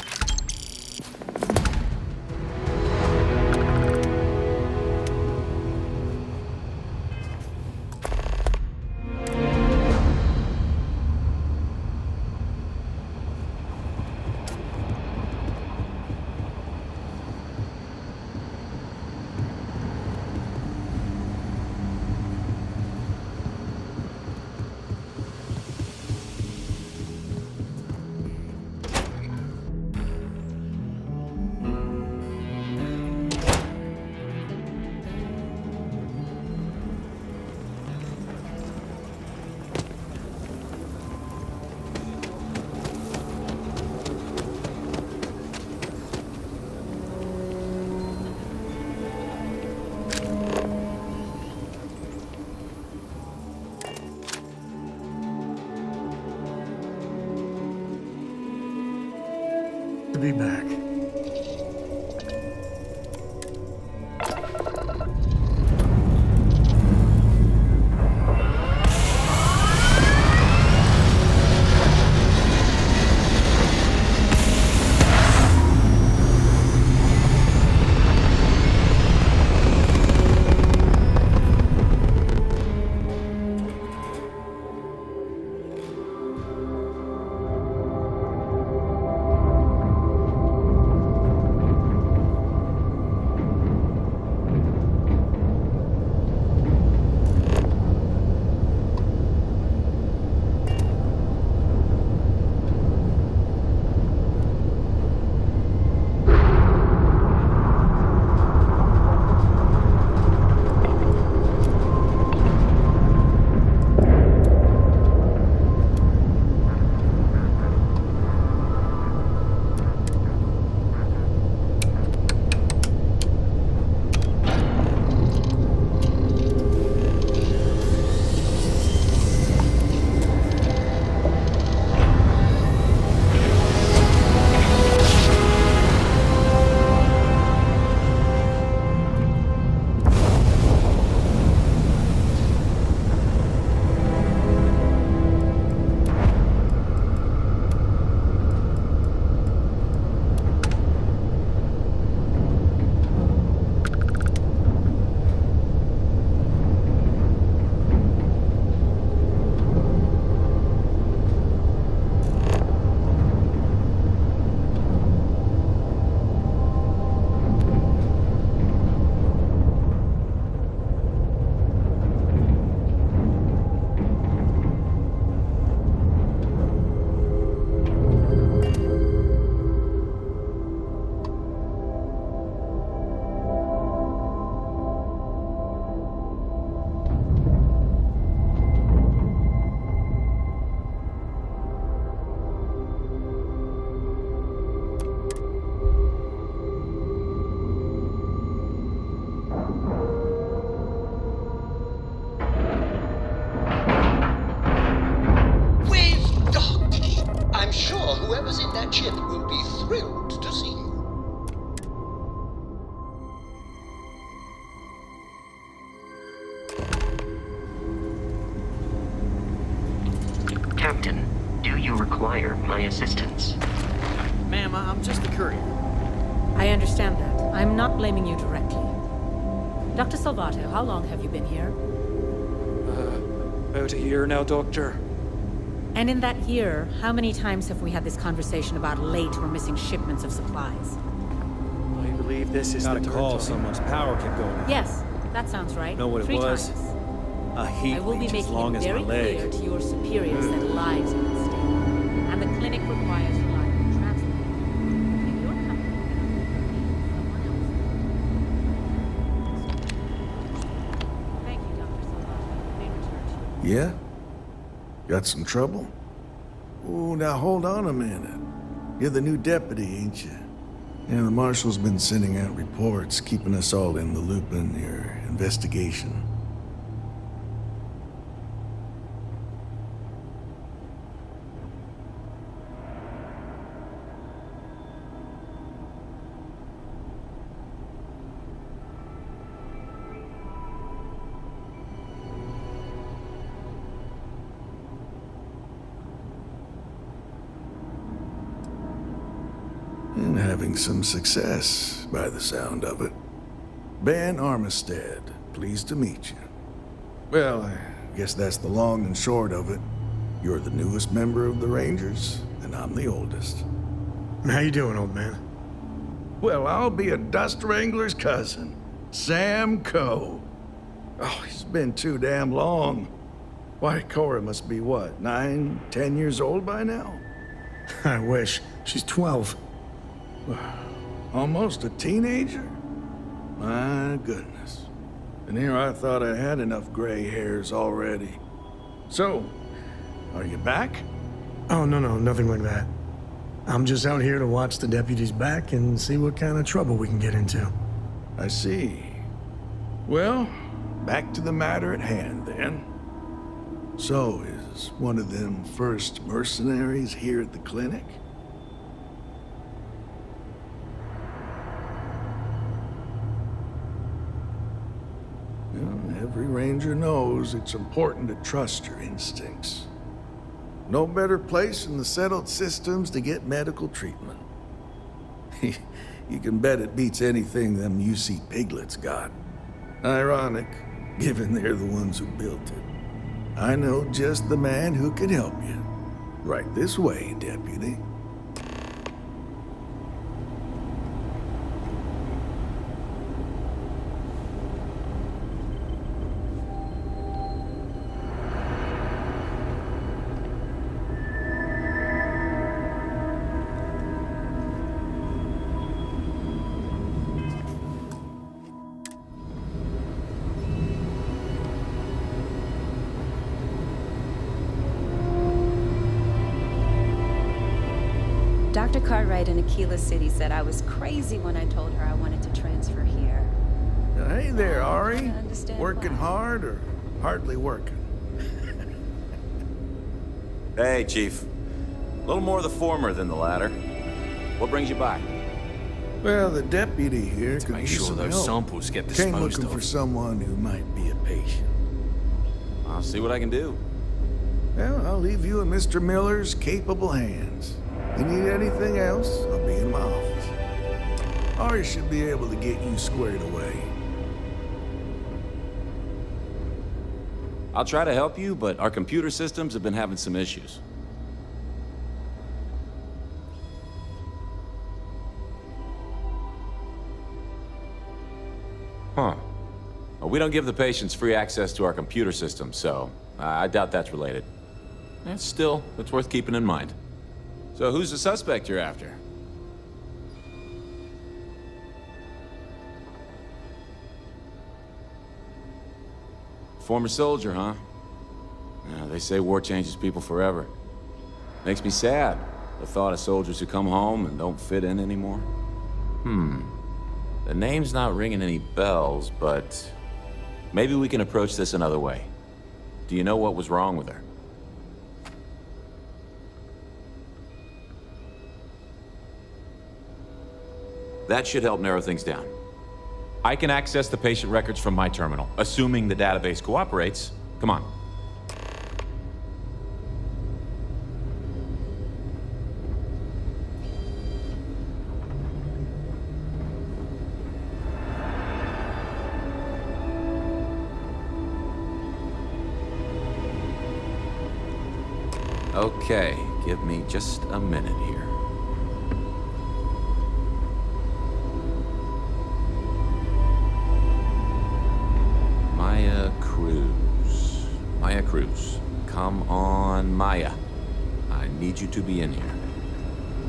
To be back. That ship will be thrilled to see you. Captain, do you require my assistance? Ma'am, I'm just a courier. I understand that. I'm not blaming you directly. Dr. Salvato, how long have you been here? About a year now, Doctor. And in that year, how many times have we had this conversation about late or missing shipments of supplies? I believe this is Got the a call. third time. Someone's power kept going out. Yes, that sounds right. Know what it 3 was? times. A heat I will be leech as making long it as my very leg. clear to your superiors that lives are at stake, and the clinic requires reliable transport. If your company Thank you, Dr. Salvato. You may return to Yeah? Got some trouble? Oh, now hold on a minute. You're the new deputy, ain't you? Yeah, the marshal's been sending out reports, keeping us all in the loop in your investigation. And having some success, by the sound of it. Ben Armistead, pleased to meet you. Well, I guess that's the long and short of it. You're the newest member of the Rangers, and I'm the oldest. How you doing, old man? Well, I'll be a dust wrangler's cousin, Sam Coe. Oh, it's been too damn long. Why, Cora must be what, 9, 10 years old by now? I wish. She's 12. Almost a teenager? My goodness. And here I thought I had enough gray hairs already. So, are you back? Oh, no, nothing like that. I'm just out here to watch the deputies back and see what kind of trouble we can get into. I see. Well, back to the matter at hand, then. So, is one of them first mercenaries here at the clinic? Well, every ranger knows it's important to trust your instincts. No better place in the settled systems to get medical treatment. You can bet it beats anything them UC piglets got. Ironic, given they're the ones who built it. I know just the man who can help you. Right this way, deputy. Dr. Cartwright in Aquila City said I was crazy when I told her I wanted to transfer here. Hey there, Ari. understand Working hard or hardly working? Hey, Chief. A little more the former than the latter. What brings you by? Well, the deputy here To could make use sure some those help. samples get Came disposed looking of. for someone who might be a patient. I'll see what I can do. Well, I'll leave you in Mr. Miller's capable hands. You need anything else, I'll be in my office. Ari should be able to get you squared away. I'll try to help you, but our computer systems have been having some issues. Huh. Well, we don't give the patients free access to our computer system, so I doubt that's related. Still, it's worth keeping in mind. So who's the suspect you're after? Former soldier, huh? Yeah, they say war changes people forever. Makes me sad, the thought of soldiers who come home and don't fit in anymore. The name's not ringing any bells, but maybe we can approach this another way. Do you know what was wrong with her? That should help narrow things down. I can access the patient records from my terminal, assuming the database cooperates. Come on. Okay, give me just a minute here. Maya Cruz. Come on, Maya. I need you to be in here.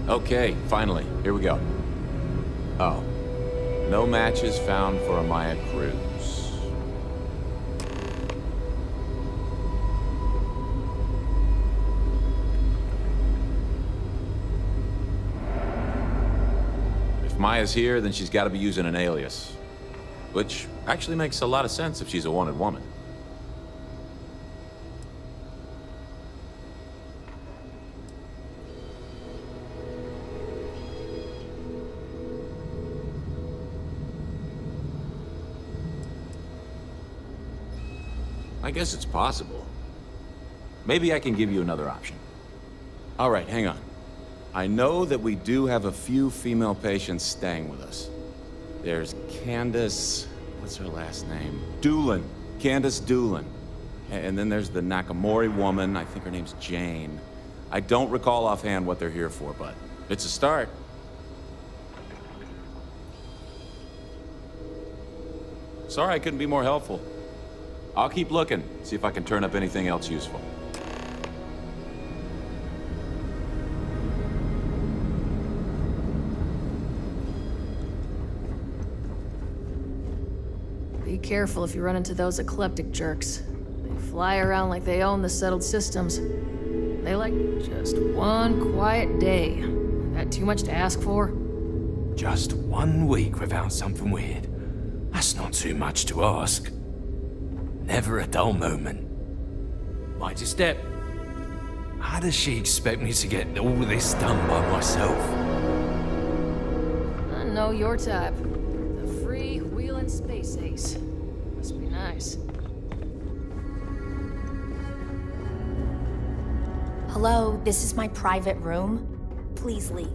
Okay, finally, here we go. Oh, no matches found for a Maya Cruz. If Maya's here, then she's got to be using an alias. Which actually makes a lot of sense if she's a wanted woman. I guess it's possible. Maybe I can give you another option. All right, hang on. I know that we do have a few female patients staying with us. There's Candace... what's her last name? Doolin. Candace Doolin. And then there's the Nakamori woman. I think her name's Jane. I don't recall offhand what they're here for, but it's a start. Sorry I couldn't be more helpful. I'll keep looking, see if I can turn up anything else useful. Be careful if you run into those eclectic jerks. They fly around like they own the settled systems. They like just one quiet day. That too much to ask for? Just 1 week without something weird. That's not too much to ask. Never a dull moment. Mind your step. How does she expect me to get all this done by myself? I know your type. The free-wheeling space ace. Must be nice. Hello, this is my private room. Please leave.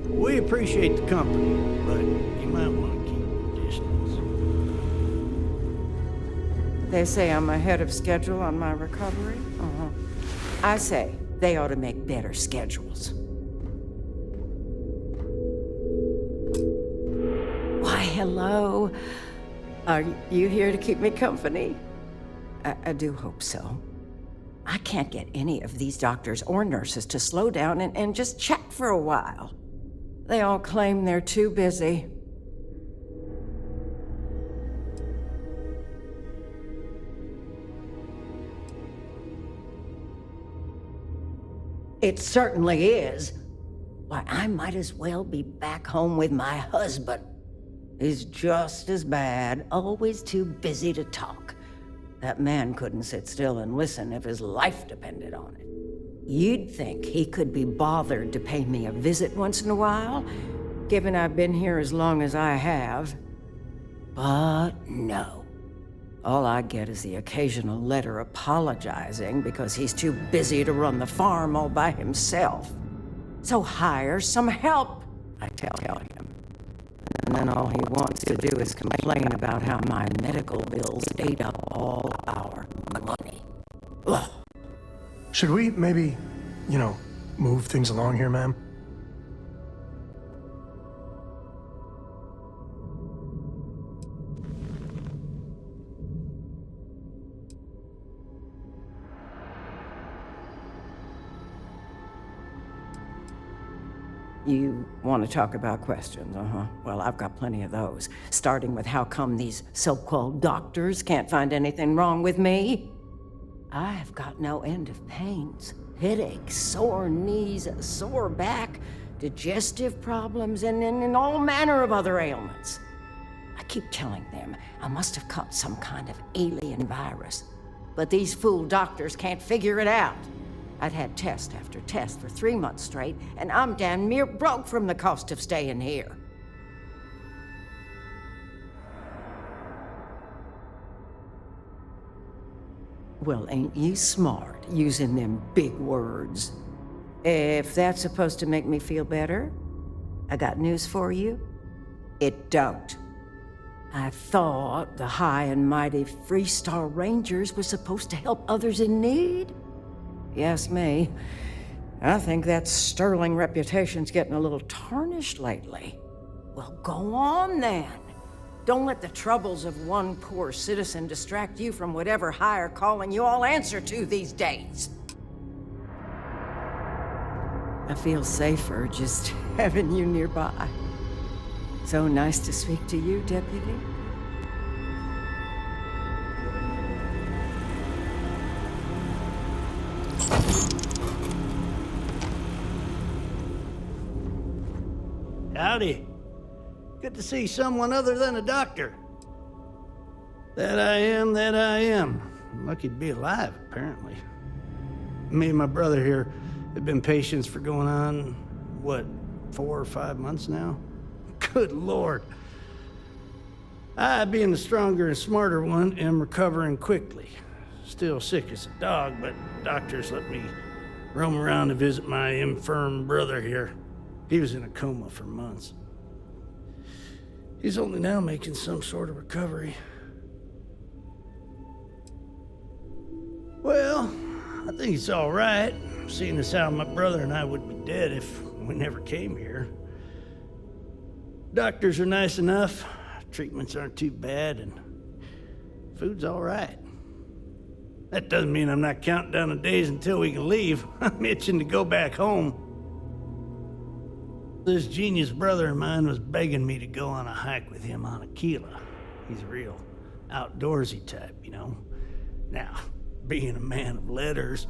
We appreciate the company, but you might want to keep your distance. They say I'm ahead of schedule on my recovery. I say they ought to make better schedules. Why, hello. Are you here to keep me company? I do hope so. I can't get any of these doctors or nurses to slow down and just chat for a while. They all claim they're too busy. It certainly is. Why, I might as well be back home with my husband. He's just as bad, always too busy to talk. That man couldn't sit still and listen if his life depended on it. You'd think he could be bothered to pay me a visit once in a while, given I've been here as long as I have. But no. All I get is the occasional letter apologizing because he's too busy to run the farm all by himself. So hire some help, I tell him. And then all he wants to do is complain about how my medical bills ate up all our money. Ugh. Should we maybe, move things along here, ma'am? You want to talk about questions, Well, I've got plenty of those. Starting with how come these so-called doctors can't find anything wrong with me? I've got no end of pains. Headaches, sore knees, a sore back, digestive problems, and all manner of other ailments. I keep telling them I must have caught some kind of alien virus. But these fool doctors can't figure it out. I'd had test after test for 3 months straight, and I'm damn near broke from the cost of staying here. Well, ain't you smart using them big words? If that's supposed to make me feel better, I got news for you. It don't. I thought the high and mighty Freestar Rangers were supposed to help others in need. Yes, me. I think that sterling reputation's getting a little tarnished lately. Well, go on then. Don't let the troubles of one poor citizen distract you from whatever higher calling you all answer to these days. I feel safer just having you nearby. So nice to speak to you, Deputy. Howdy. Good to see someone other than a doctor. That I am. I'm lucky to be alive, apparently. Me and my brother here have been patients for going on, what, 4 or 5 months now? Good Lord. I, being the stronger and smarter one, am recovering quickly. Still sick as a dog, but doctors let me roam around to visit my infirm brother here. He was in a coma for months. He's only now making some sort of recovery. Well, I think it's all right, seeing as how my brother and I would be dead if we never came here. Doctors are nice enough, treatments aren't too bad, and food's all right. That doesn't mean I'm not counting down the days until we can leave. I'm itching to go back home. This genius brother of mine was begging me to go on a hike with him on Aquila. He's a real outdoorsy type, you know. Now, being a man of letters,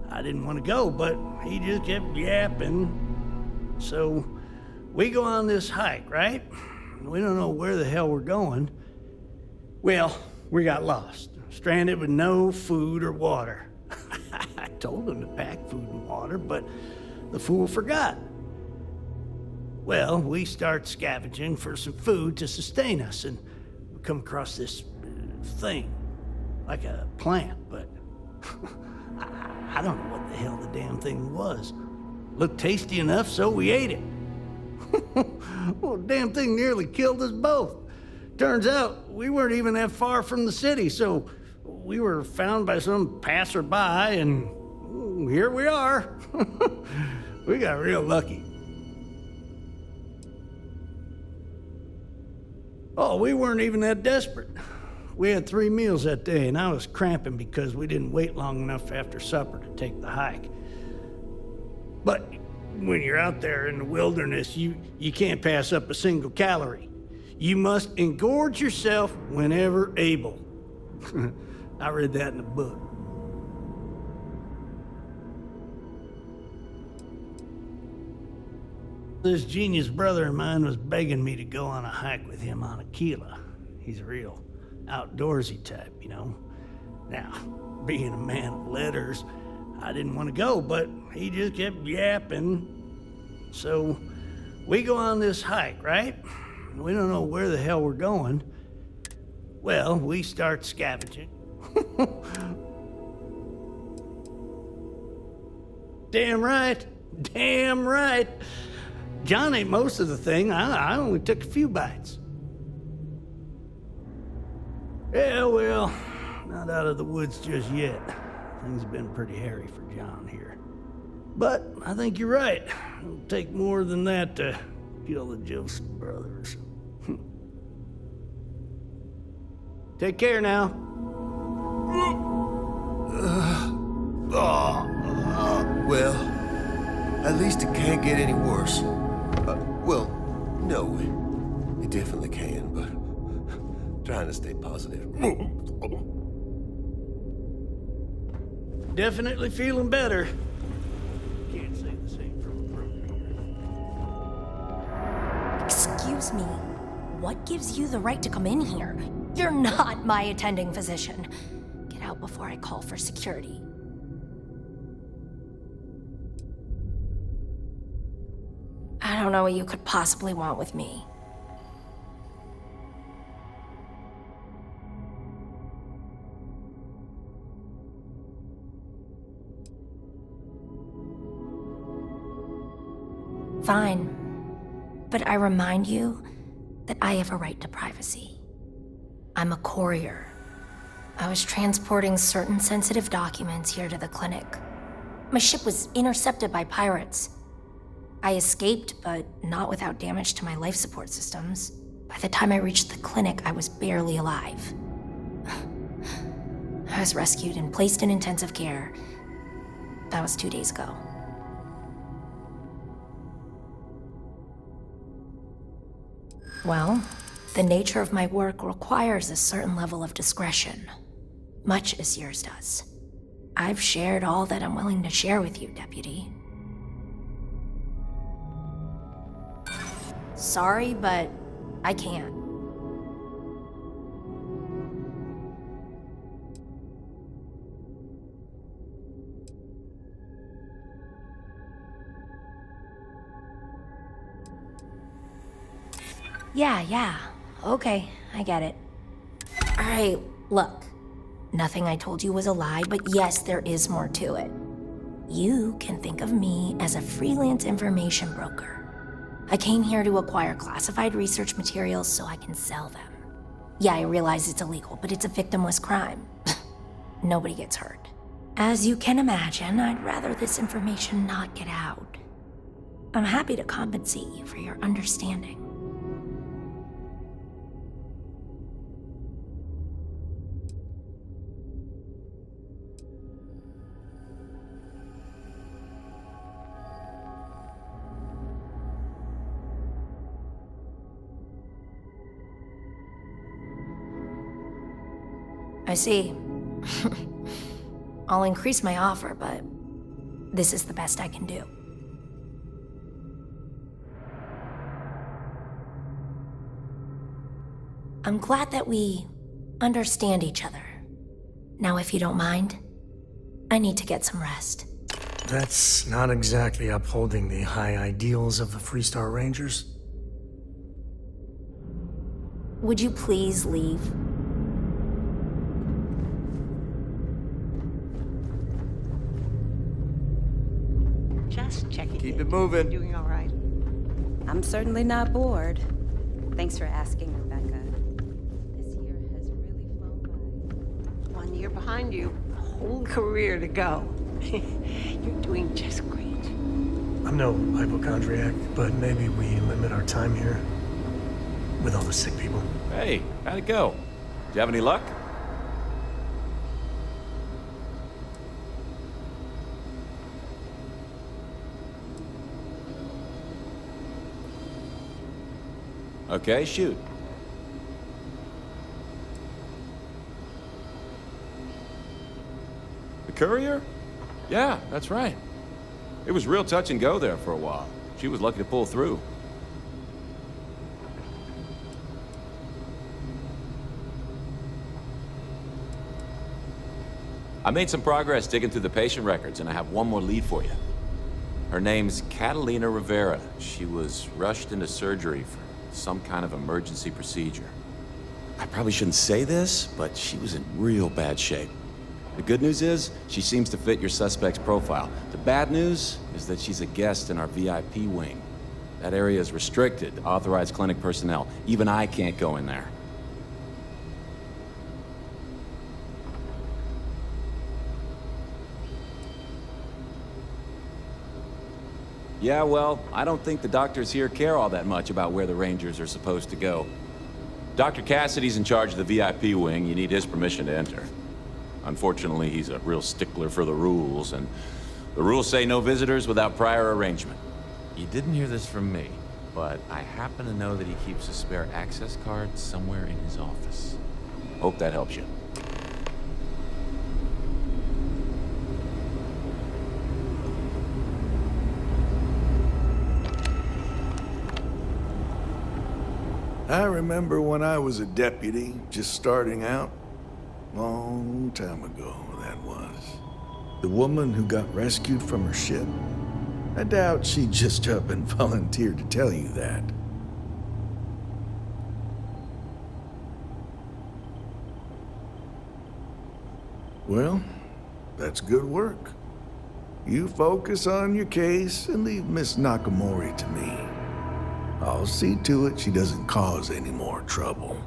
I didn't want to go, but he just kept yapping. So we go on this hike, right? We don't know where the hell we're going. Well, we got lost, stranded with no food or water. I told him to pack food and water, but the fool forgot. Well, we start scavenging for some food to sustain us, and we come across this thing, like a plant, but I don't know what the hell the damn thing was. Looked tasty enough, so we ate it. Well, the damn thing nearly killed us both. Turns out, we weren't even that far from the city, so we were found by some passerby, and here we are. We got real lucky. Oh, we weren't even that desperate. We had 3 meals that day, and I was cramping because we didn't wait long enough after supper to take the hike. But when you're out there in the wilderness, you can't pass up a single calorie. You must engorge yourself whenever able. I read that in a book. This genius brother of mine was begging me to go on a hike with him on Aquila. He's a real outdoorsy type, you know. Now, being a man of letters, I didn't want to go, but he just kept yapping. So we go on this hike, right? We don't know where the hell we're going. Well, we start scavenging. Damn right. Damn right. John ate most of the thing. I only took a few bites. Yeah, well, not out of the woods just yet. Things have been pretty hairy for John here. But I think you're right. It'll take more than that to kill the Joseph brothers. Take care now. Well, at least it can't get any worse. Well, no, it definitely can, but trying to stay positive. Definitely feeling better. Can't say the same for a brother. Excuse me. What gives you the right to come in here? You're not my attending physician. Get out before I call for security. I don't know what you could possibly want with me. Fine. But I remind you that I have a right to privacy. I'm a courier. I was transporting certain sensitive documents here to the clinic. My ship was intercepted by pirates. I escaped, but not without damage to my life support systems. By the time I reached the clinic, I was barely alive. I was rescued and placed in intensive care. That was 2 days ago. Well, the nature of my work requires a certain level of discretion, much as yours does. I've shared all that I'm willing to share with you, Deputy. Sorry, but I can't. Yeah, okay, I get it. Alright, look. Nothing I told you was a lie, but yes, there is more to it. You can think of me as a freelance information broker. I came here to acquire classified research materials so I can sell them. Yeah, I realize it's illegal, but it's a victimless crime. Nobody gets hurt. As you can imagine, I'd rather this information not get out. I'm happy to compensate you for your understanding. I see. I'll increase my offer, but this is the best I can do. I'm glad that we understand each other. Now, if you don't mind, I need to get some rest. That's not exactly upholding the high ideals of the Freestar Rangers. Would you please leave? Just checking. Keep it moving. Doing all right. I'm certainly not bored. Thanks for asking, Rebecca. This year has really flown by. 1 year behind you, a whole career to go. You're doing just great. I'm no hypochondriac, but maybe we limit our time here with all the sick people. Hey, how'd it go? Do you have any luck? Okay, shoot. The courier? Yeah, that's right. It was real touch and go there for a while. She was lucky to pull through. I made some progress digging through the patient records, and I have one more lead for you. Her name's Catalina Rivera. She was rushed into surgery for some kind of emergency procedure. I probably shouldn't say this, but she was in real bad shape. The good news is, she seems to fit your suspect's profile. The bad news is that she's a guest in our VIP wing. That area is restricted to authorized clinic personnel. Even I can't go in there. Yeah, well, I don't think the doctors here care all that much about where the Rangers are supposed to go. Dr. Cassidy's in charge of the VIP wing. You need his permission to enter. Unfortunately, he's a real stickler for the rules, and the rules say no visitors without prior arrangement. You didn't hear this from me, but I happen to know that he keeps a spare access card somewhere in his office. Hope that helps you. I remember when I was a deputy, just starting out. Long time ago, that was. The woman who got rescued from her ship. I doubt she'd just up and volunteer to tell you that. Well, that's good work. You focus on your case and leave Miss Nakamori to me. I'll see to it she doesn't cause any more trouble.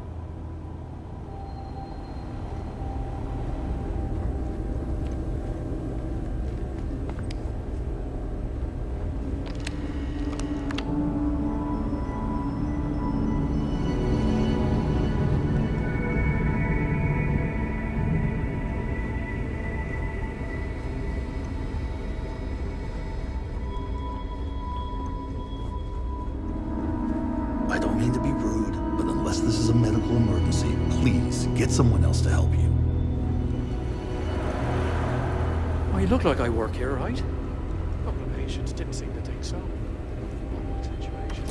I don't mean to be rude, but unless this is a medical emergency, please get someone else to help you. Well, you look like I work here, right? A couple of patients didn't seem to think so. Awkward situation.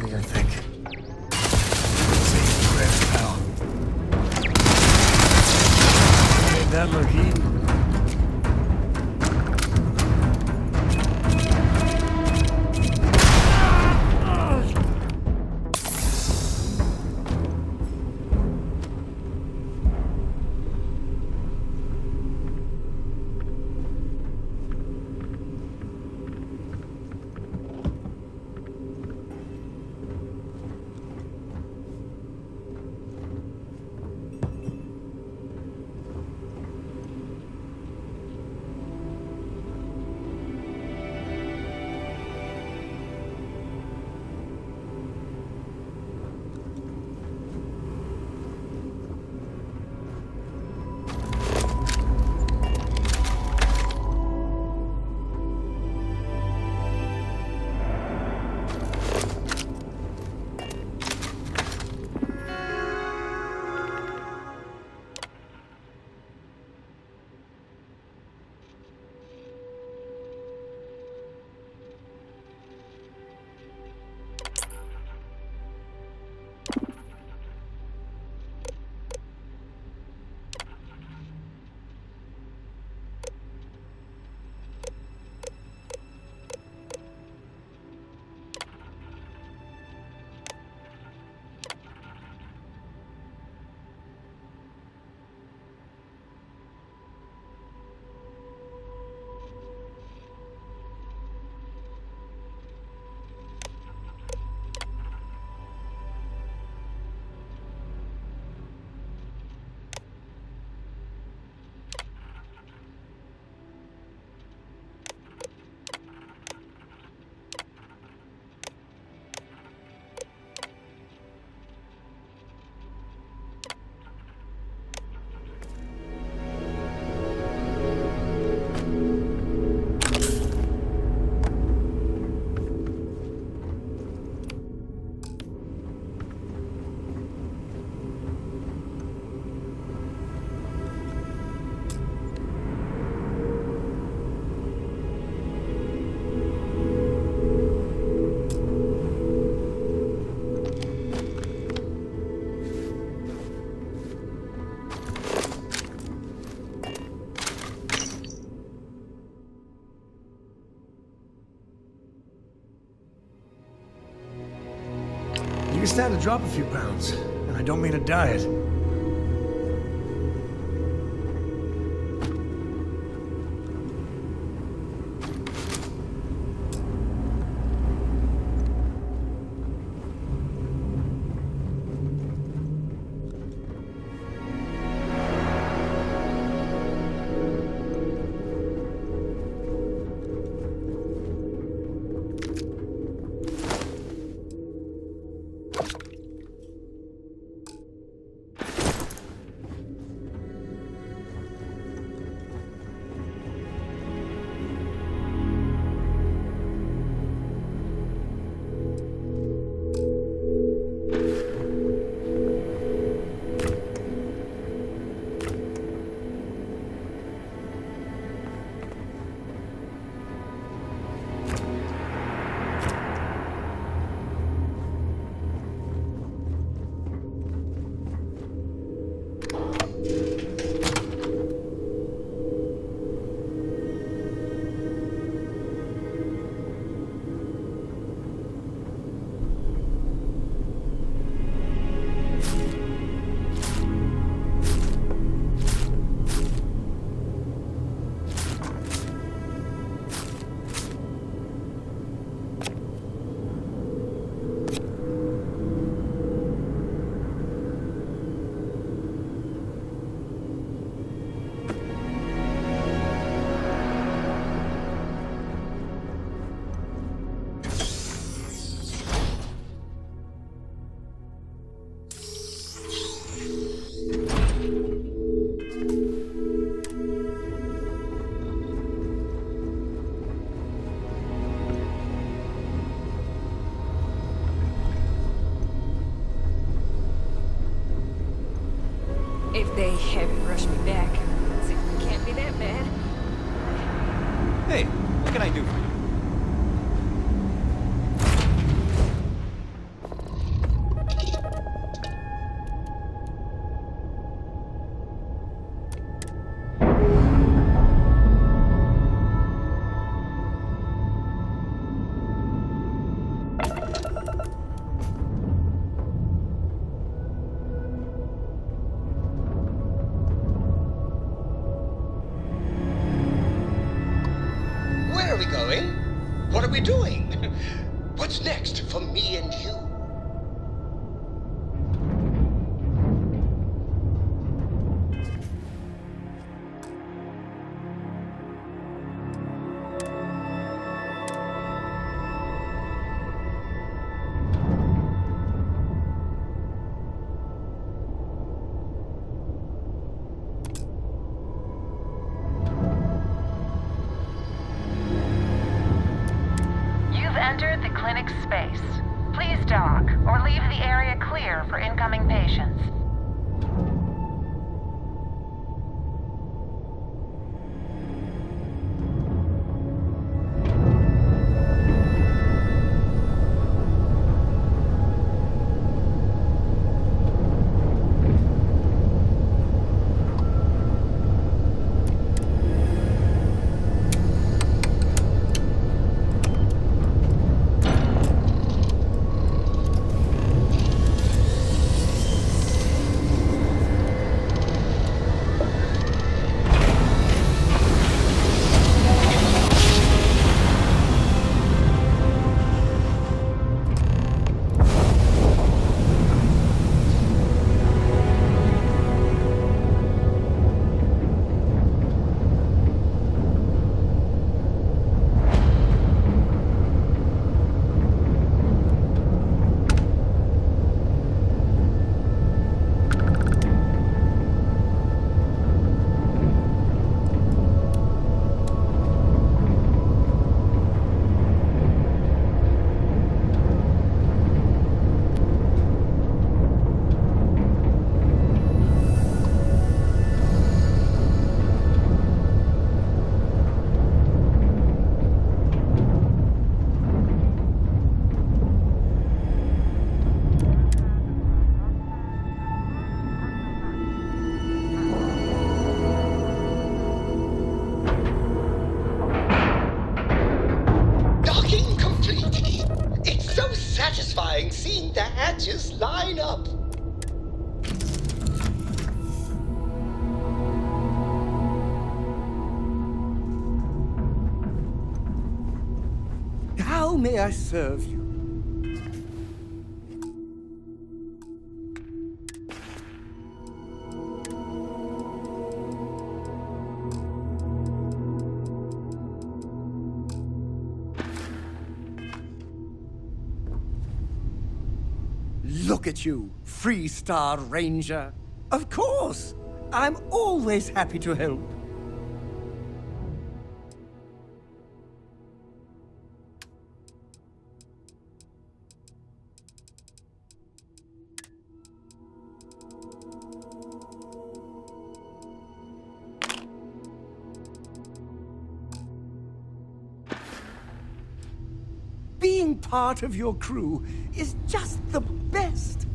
I think. Save Fred's pal. Made that look easy. stand to drop a few pounds, and I don't mean a diet. If they heavy rush me back, it can't be that bad. Hey, what can I do for you? Where are we going? matches line up. How may I serve you? Look at you, Freestar Ranger. Of course! I'm always happy to help. Being part of your crew is just the best.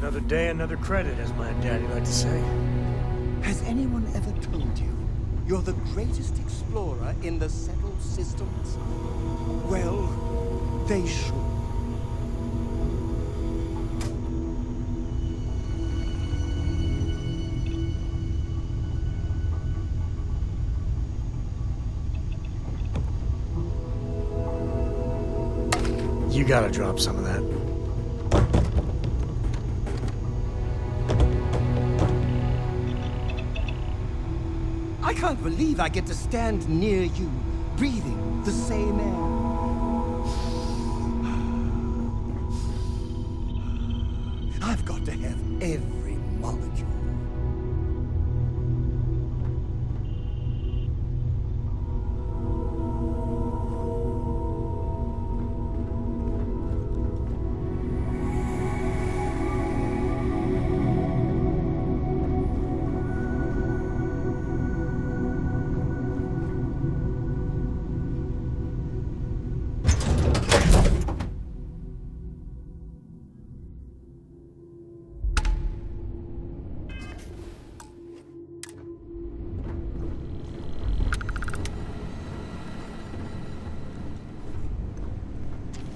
Another day, another credit, as my daddy liked to say. Has anyone ever told you you're the greatest explorer in the settled systems? Well, they should. You gotta drop some of that. I can't believe I get to stand near you, breathing the same air. I've got to have every molecule.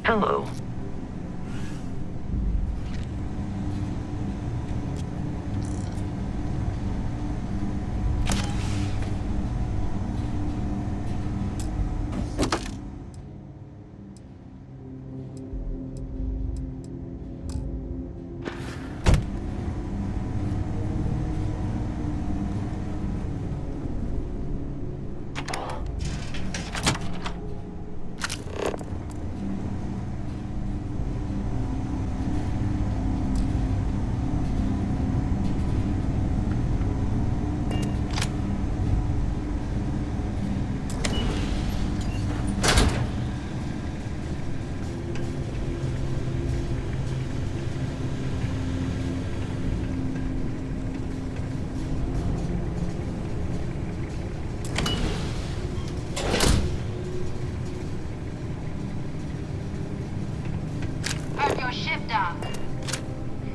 Hello.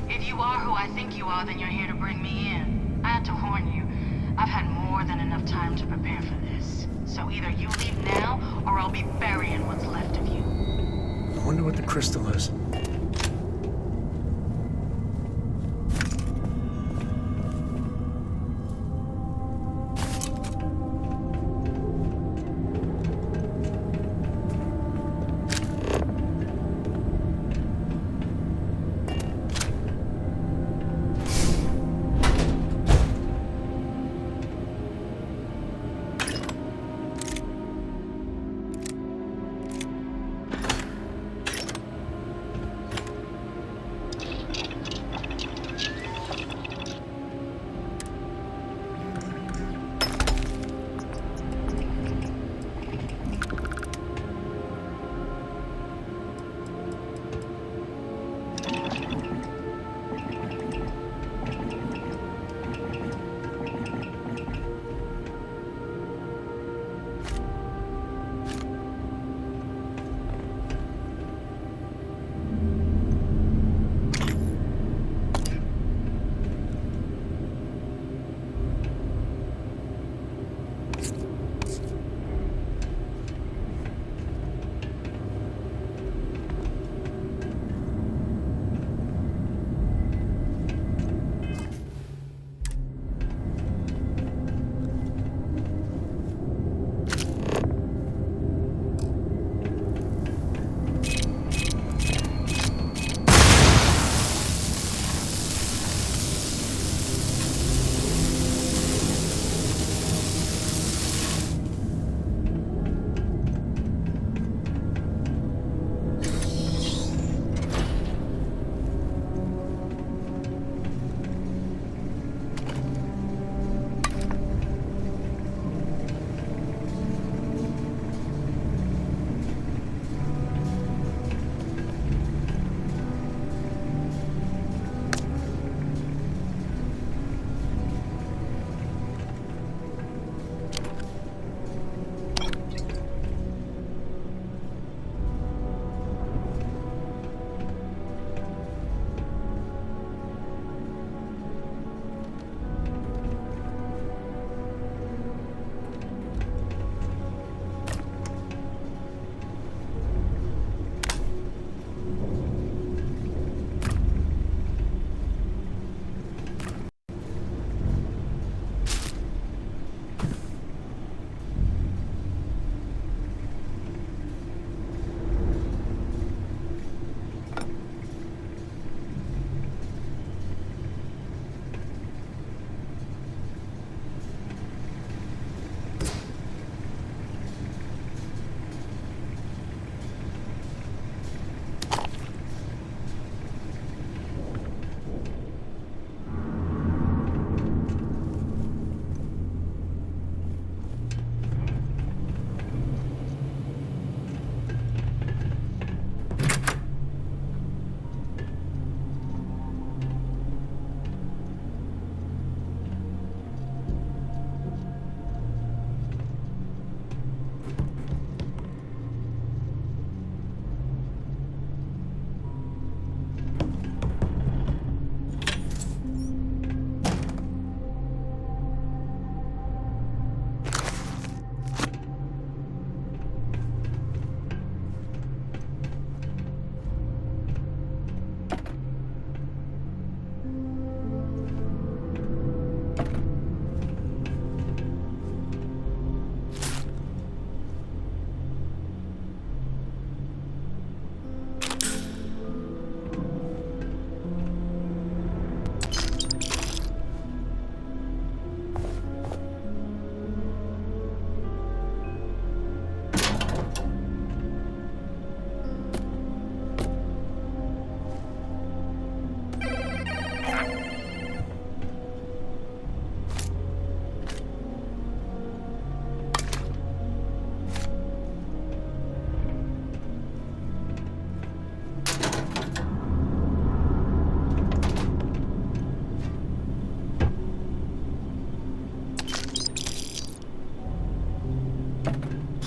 If you are who I think you are, then you're here to bring me in. I had to warn you. I've had more than enough time to prepare for this. So either you leave now, or I'll be burying what's left of you. I wonder what the crystal is.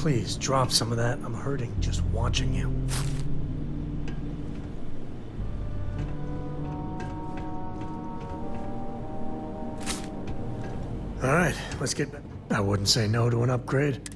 Please, drop some of that. I'm hurting just watching you. All right, let's get back. I wouldn't say no to an upgrade.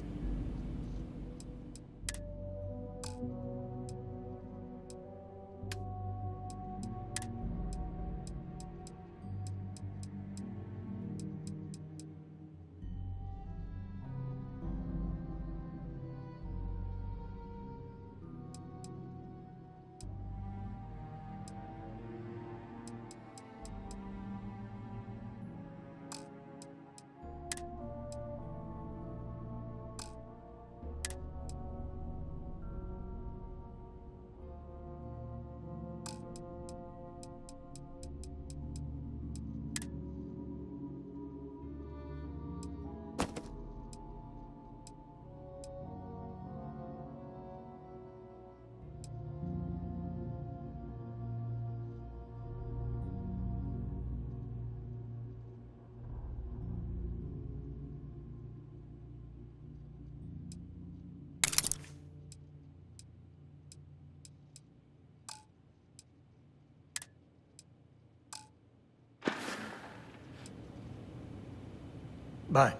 Bye.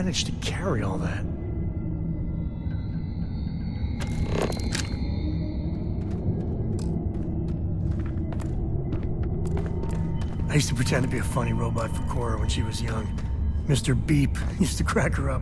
manage to carry all that? I used to pretend to be a funny robot for Cora when she was young. Mr. Beep used to crack her up.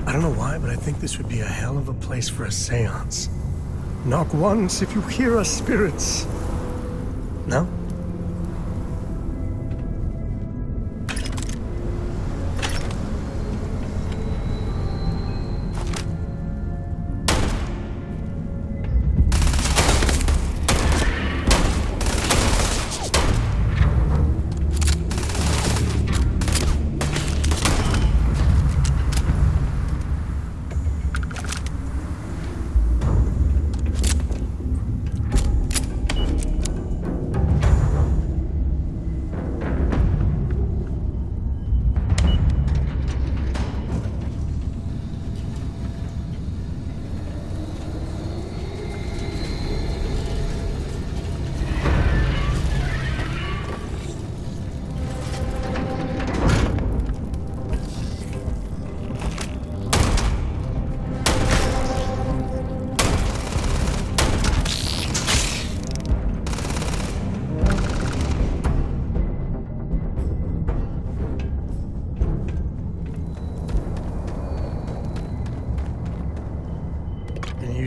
I don't know why, but I think this would be a hell of a place for a seance. Knock once if you hear us, spirits. No?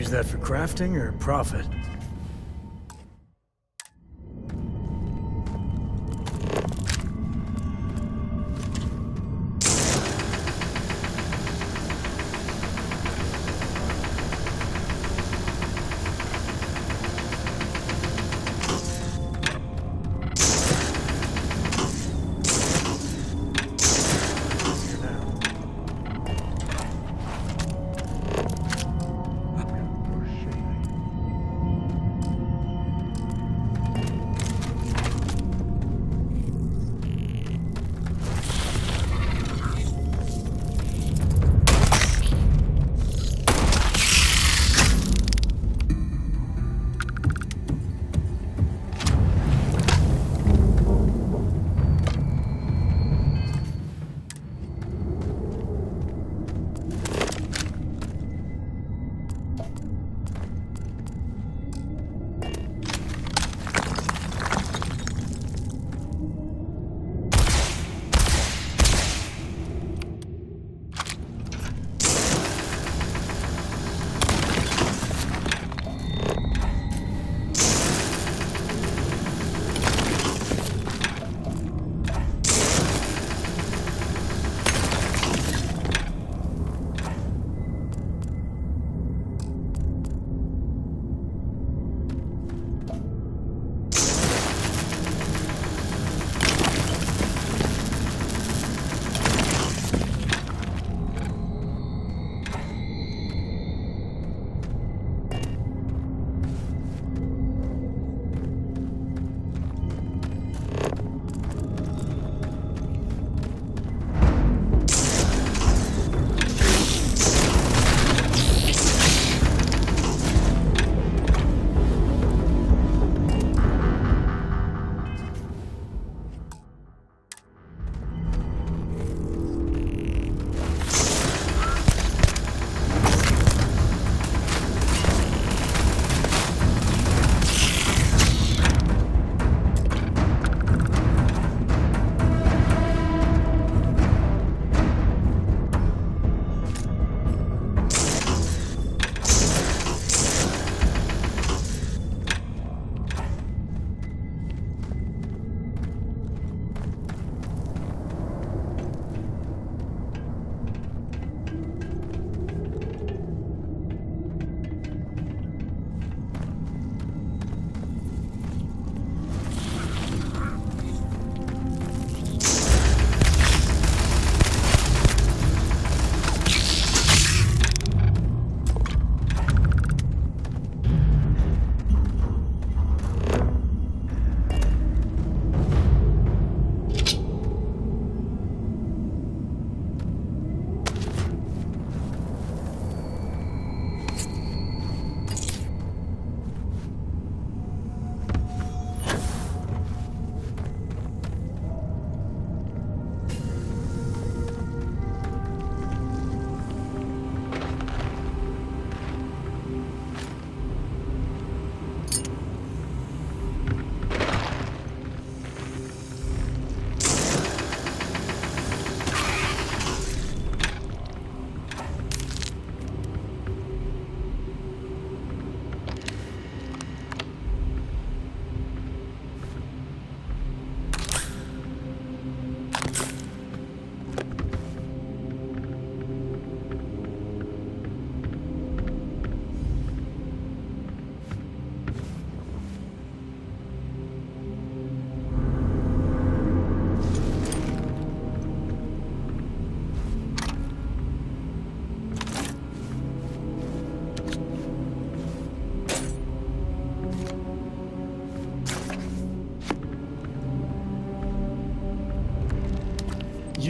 Use that for crafting or profit?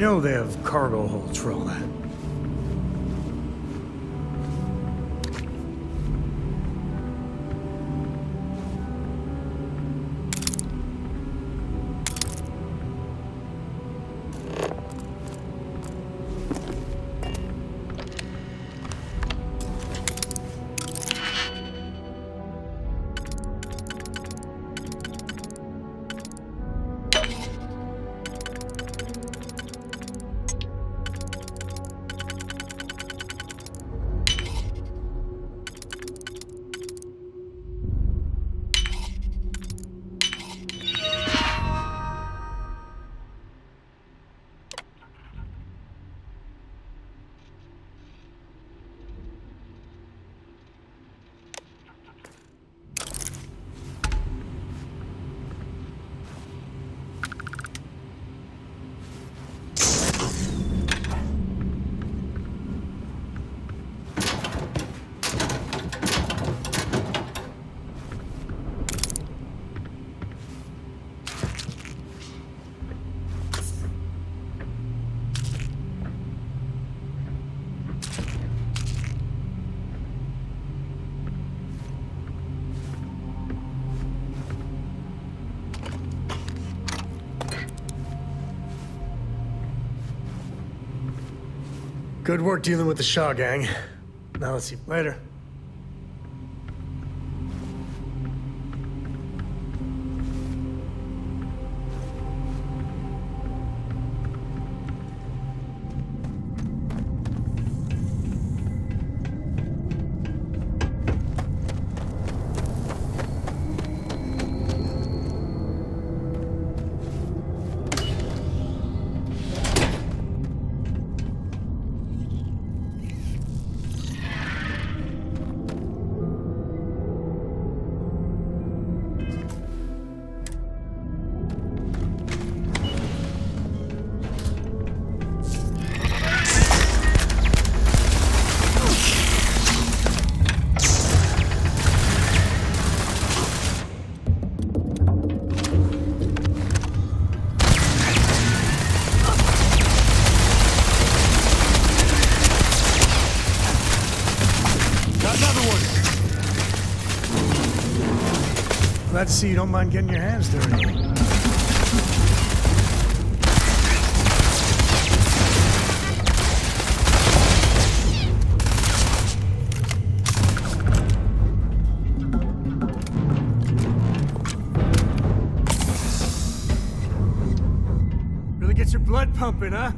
You know they have cargo holds for all that. Good work dealing with the Shaw gang. Now let's see. Later. Glad to see you don't mind getting your hands dirty. Really gets your blood pumping, huh?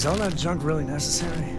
Is all that junk really necessary?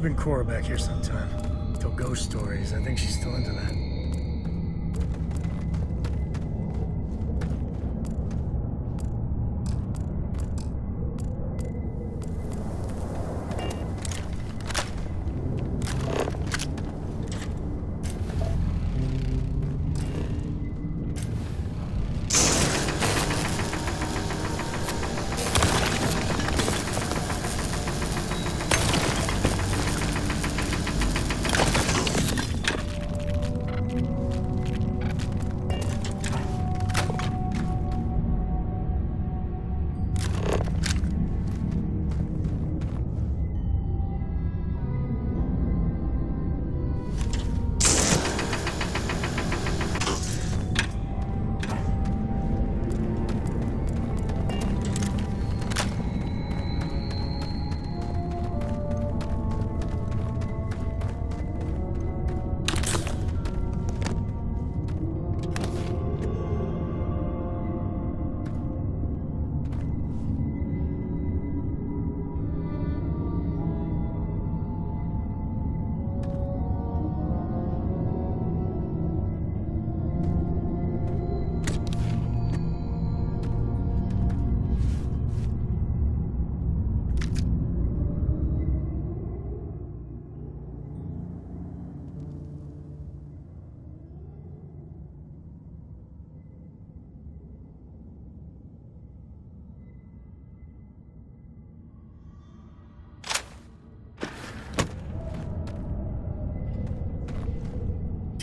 Bring Cora back here sometime. Tell ghost stories. I think she's still into that.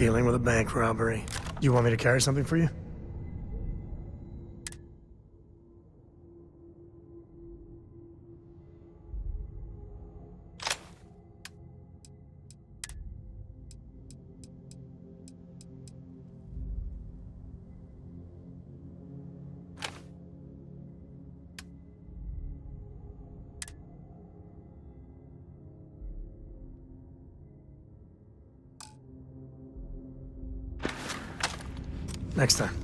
dealing with a bank robbery. You want me to carry something for you? Next time.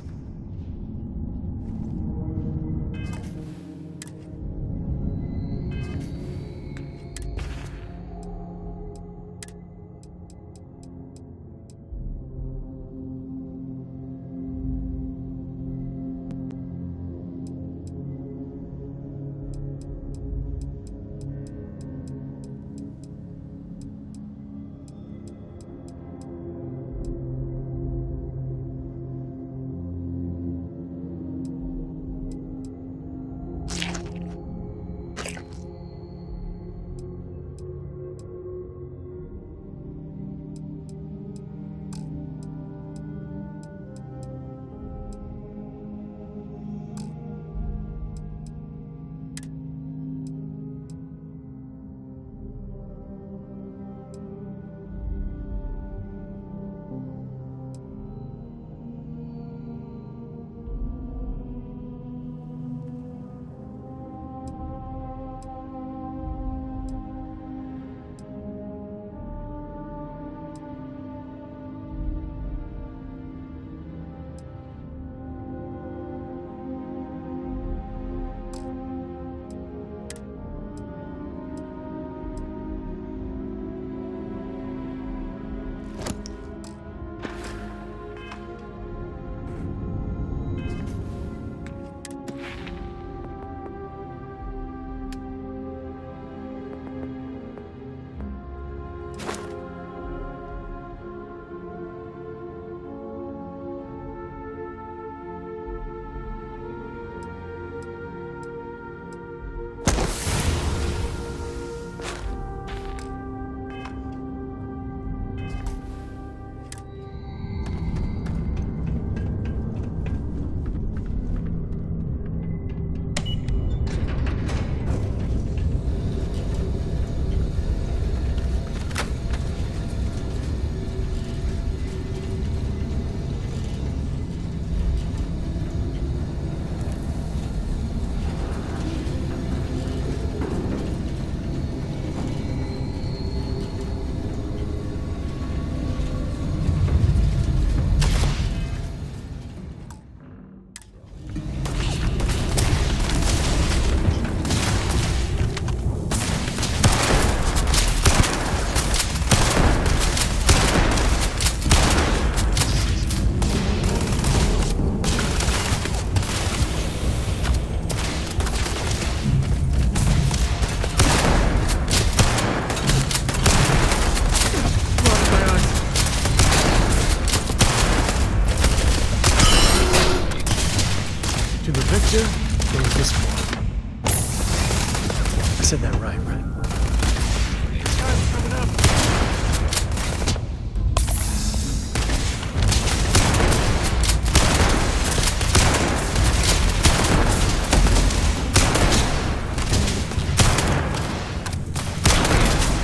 I said that right?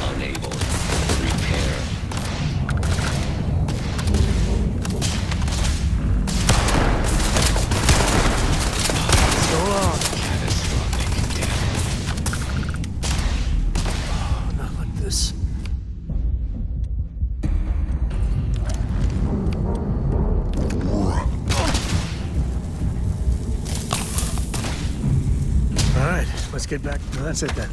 Unable to repair. So long. Catastrophic death. Not like this. All right, let's get back. No, that's it then.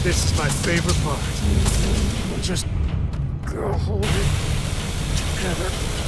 This is my favorite part. Just go hold it together.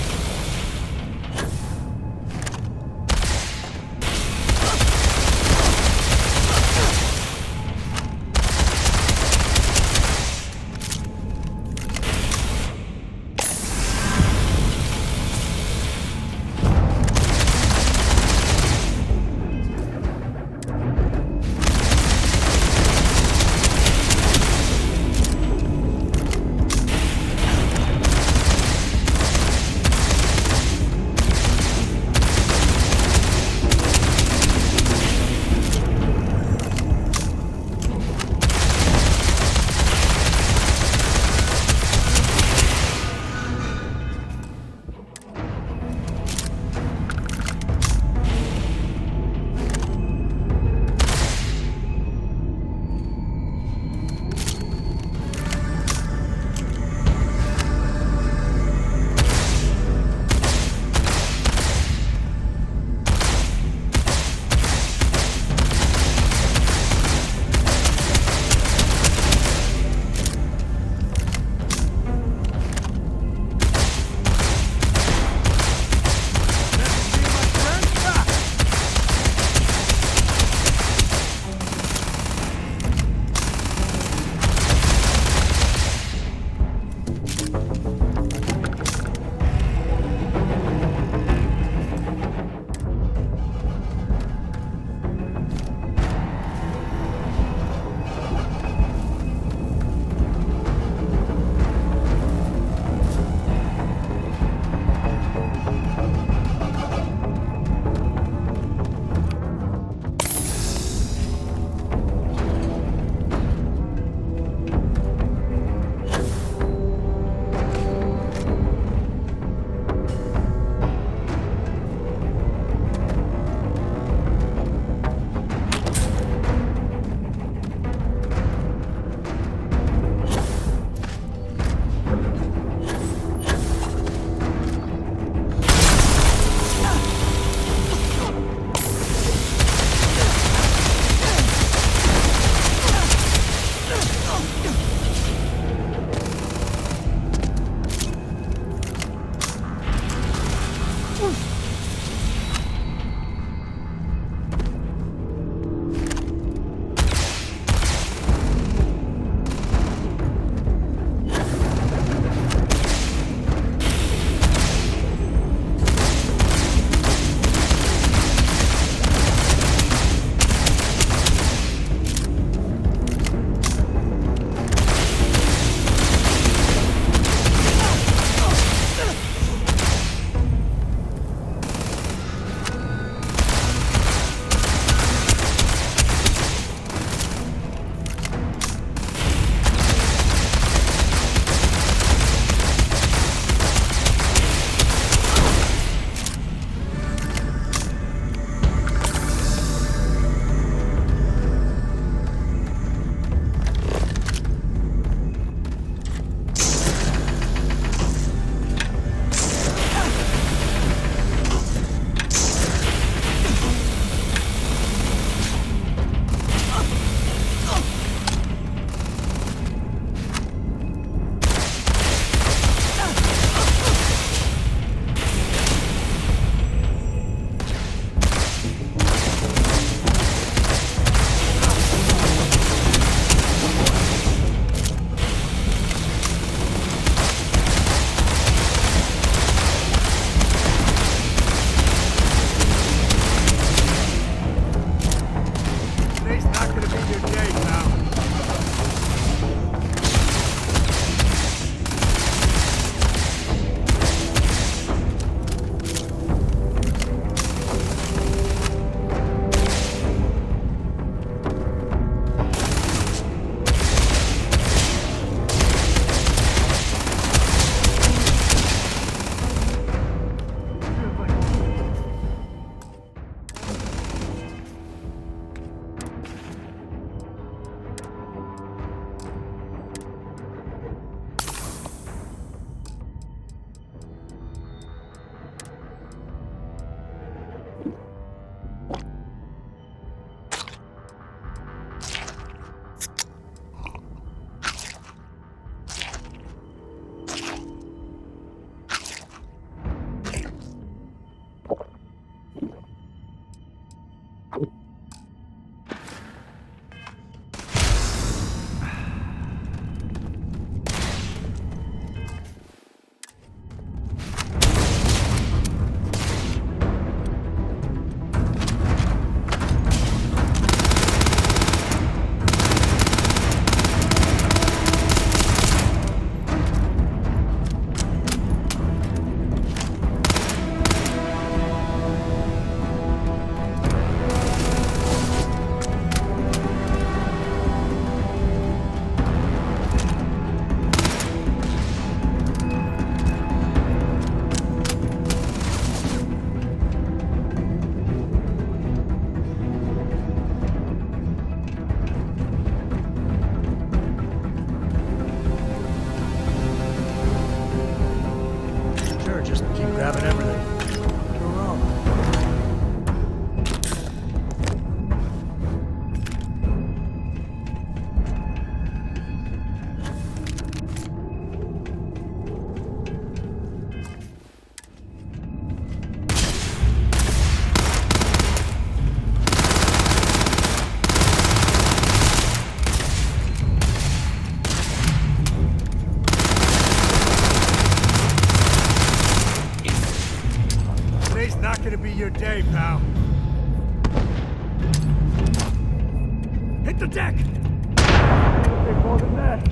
the deck! Bit more than that.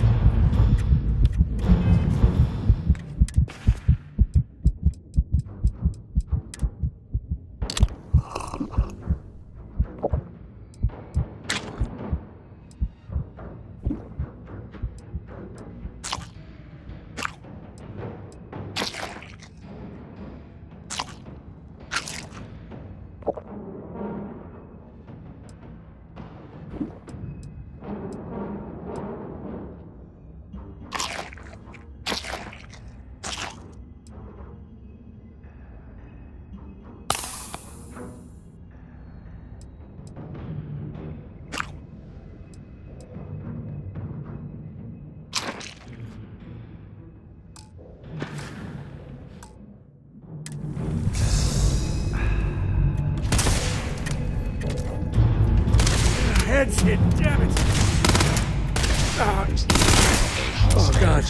Head's hit, damn it! Oh, God.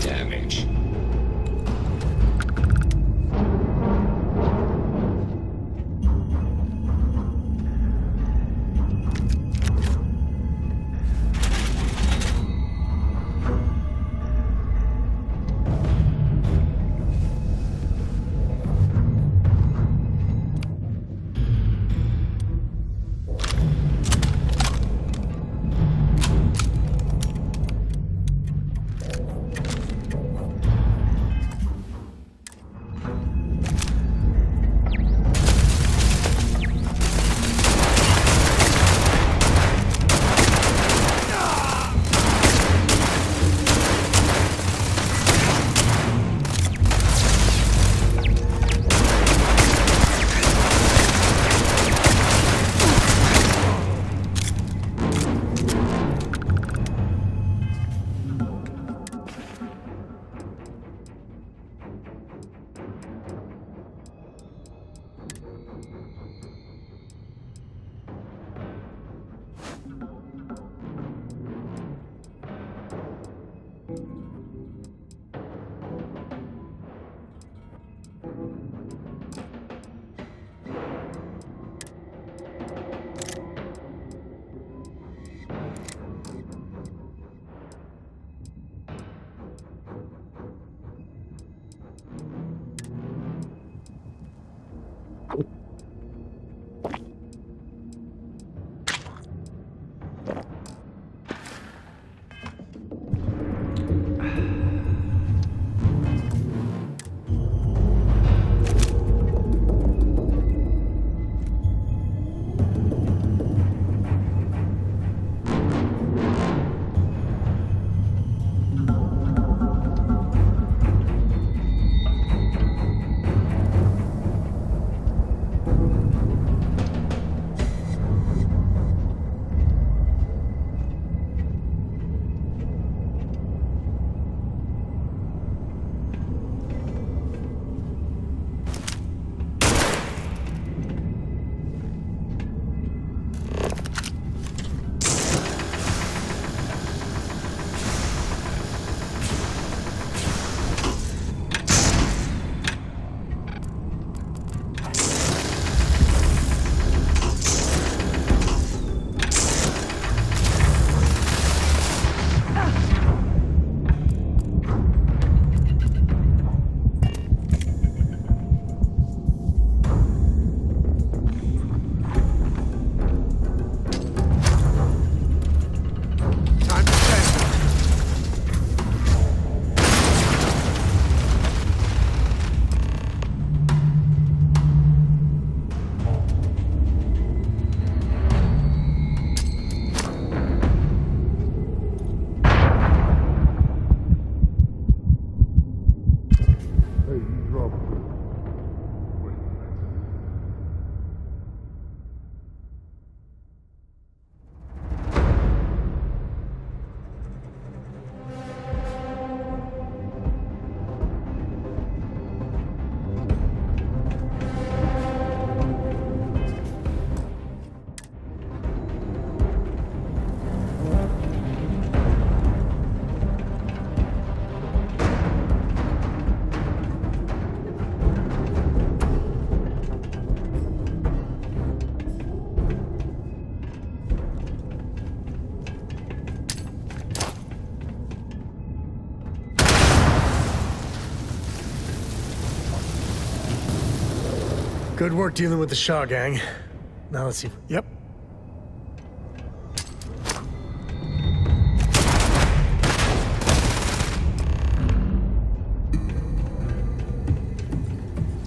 Damage. Good work dealing with the Shaw gang. Now let's see. Yep.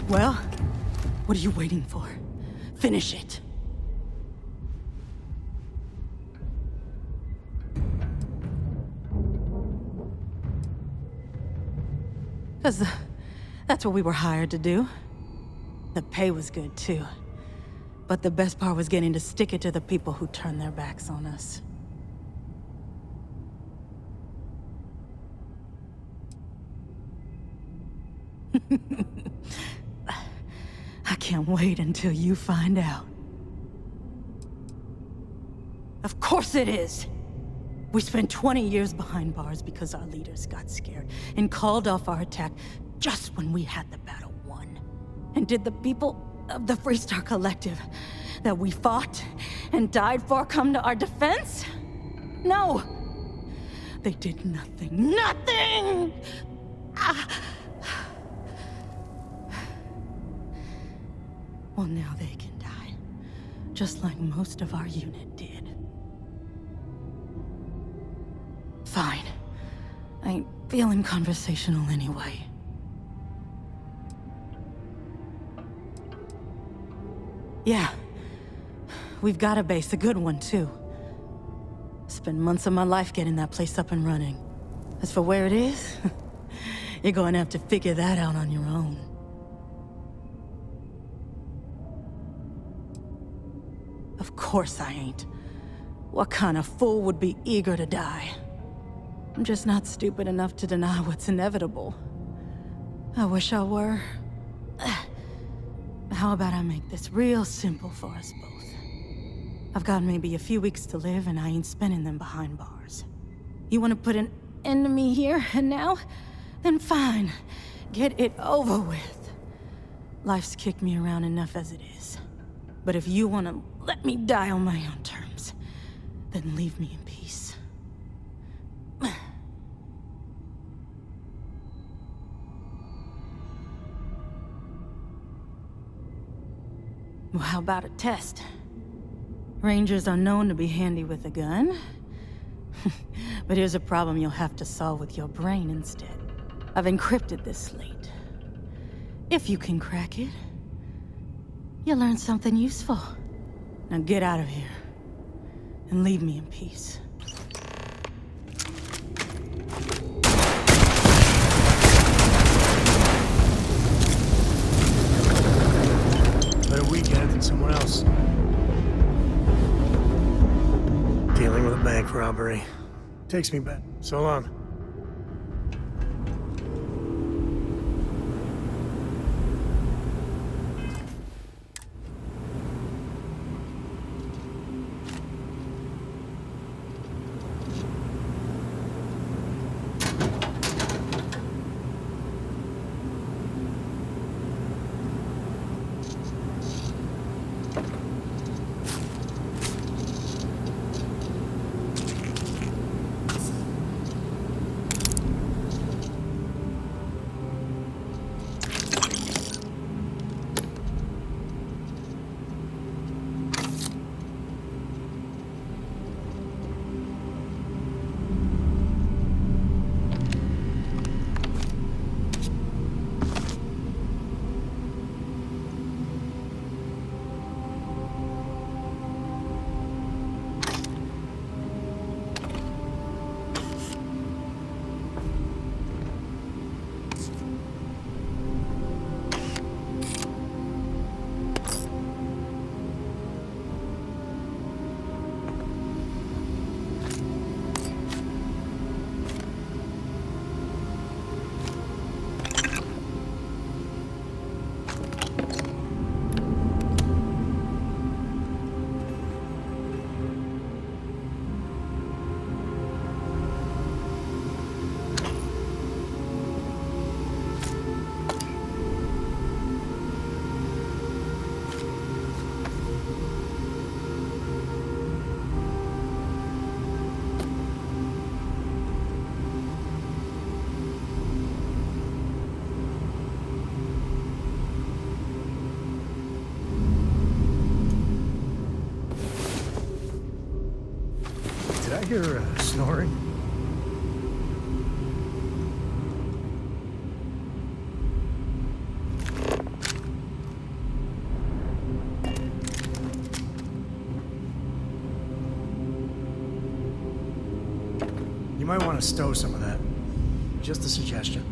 Well, what are you waiting for? Finish it. Because that's what we were hired to do. The pay was good, too. But the best part was getting to stick it to the people who turned their backs on us. I can't wait until you find out. Of course it is! We spent 20 years behind bars because our leaders got scared and called off our attack just when we had the battle won. And did the people of the Freestar Collective that we fought and died for come to our defense? No! They did nothing. Nothing! Well, now they can die. Just like most of our unit did. Fine. I ain't feeling conversational anyway. Yeah. We've got a base, a good one, too. Spent months of my life getting that place up and running. As for where it is, you're going to have to figure that out on your own. Of course I ain't. What kind of fool would be eager to die? I'm just not stupid enough to deny what's inevitable. I wish I were. How about I make this real simple for us both? I've got maybe a few weeks to live, and I ain't spending them behind bars. You want to put an end to me here and now? Then fine. Get it over with. Life's kicked me around enough as it is. But if you want to let me die on my own terms, then leave me in peace. Well, how about a test? Rangers are known to be handy with a gun. But here's a problem you'll have to solve with your brain instead. I've encrypted this slate. If you can crack it, you'll learn something useful. Now get out of here, and leave me in peace. Better weekend than somewhere else. Dealing with a bank robbery. Takes me back. So long. hear snoring. You might want to stow some of that. Just a suggestion.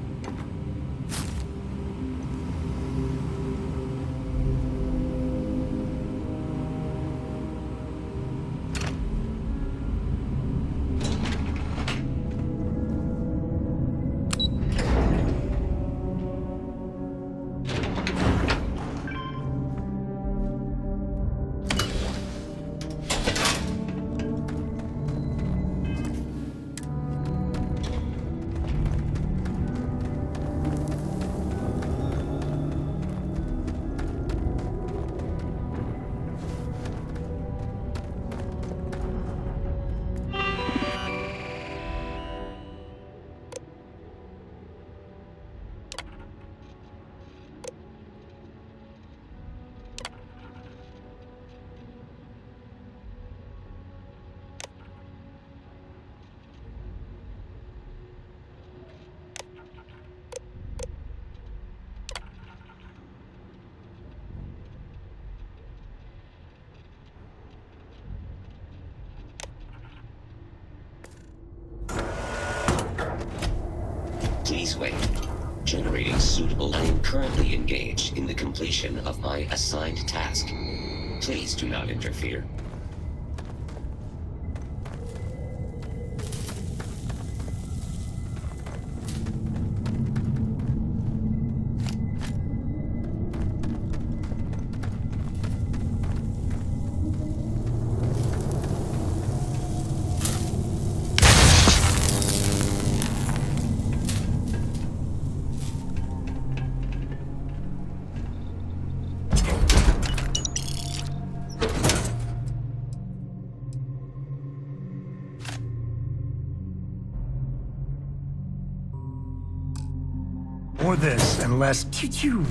Please wait. Generating suitable. I am currently engaged in the completion of my assigned task. Please do not interfere. More this and less choo-choo.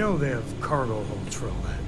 know they have cargo holds for all that.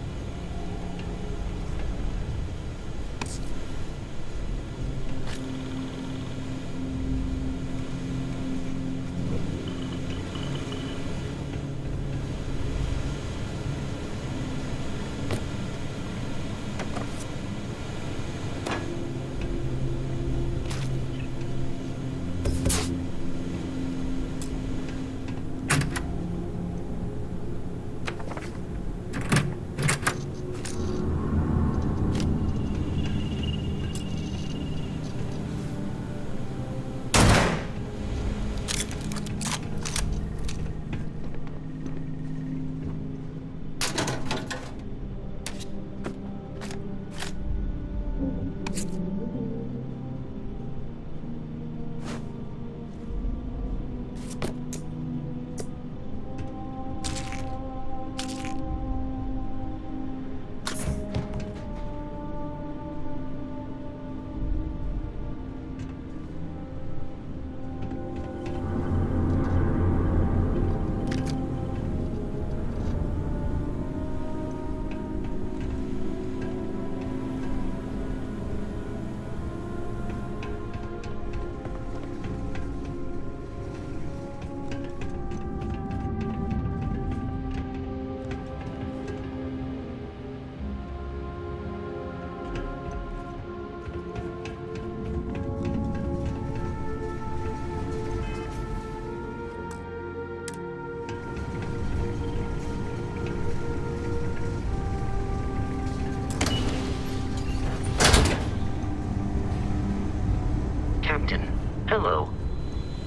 Captain, hello.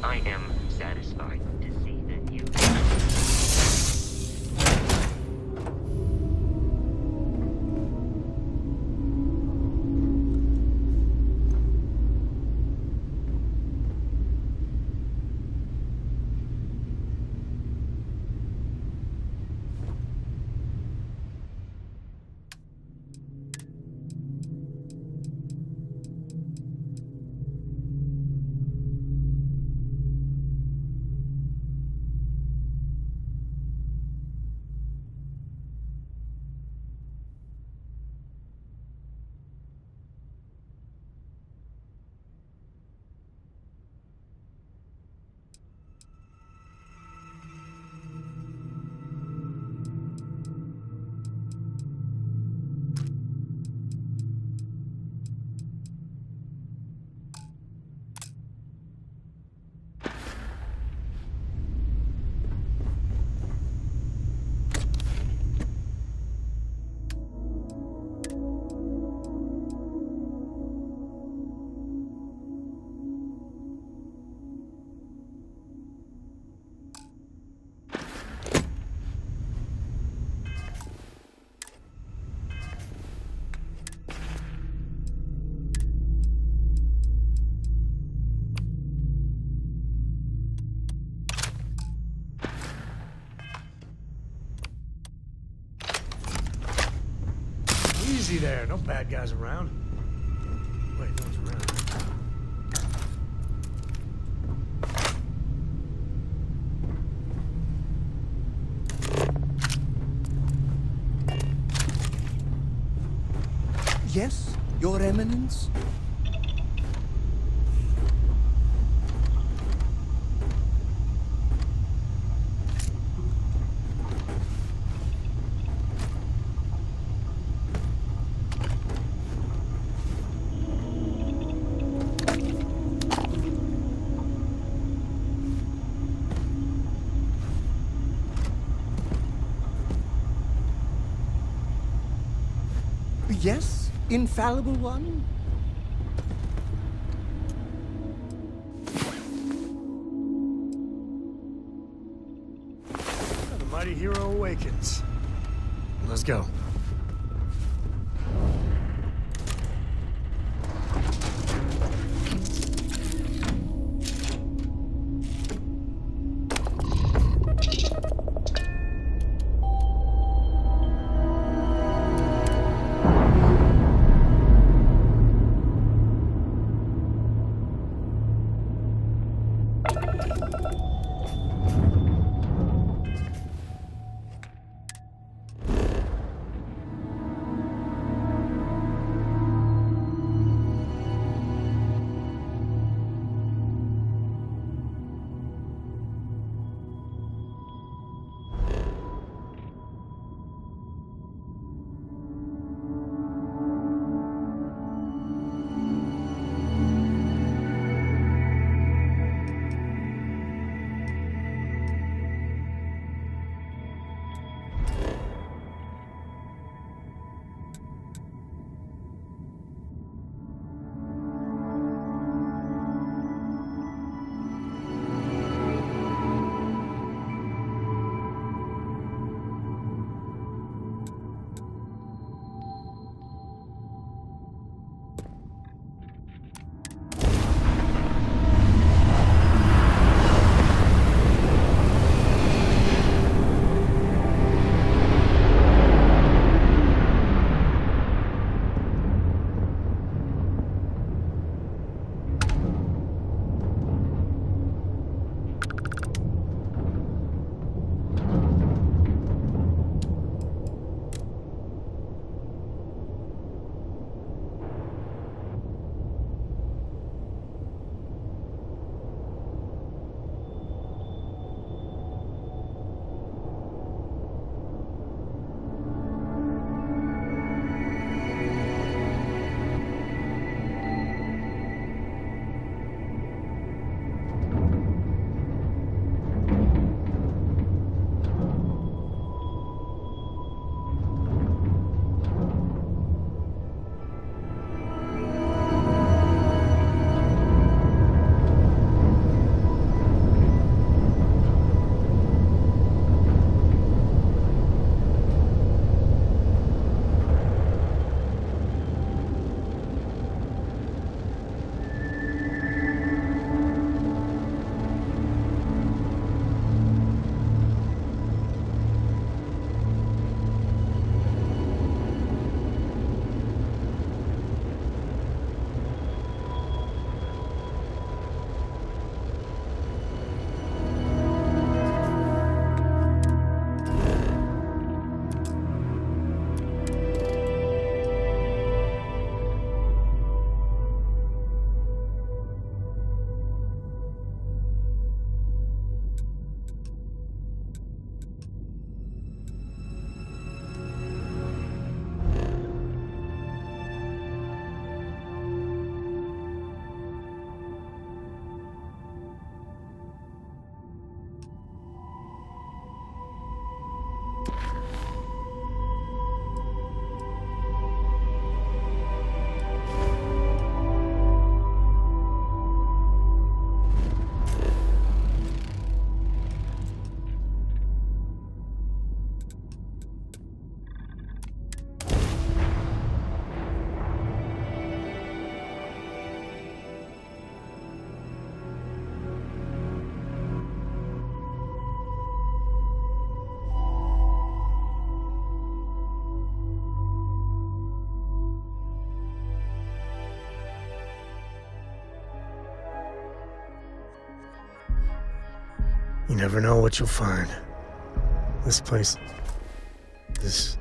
I am satisfied to see that you... Easy there, no bad guys around. Wait, no one's around. Yes, Your Eminence? Yes, infallible one? The mighty hero awakens. Let's go. You never know what you'll find. This place... This...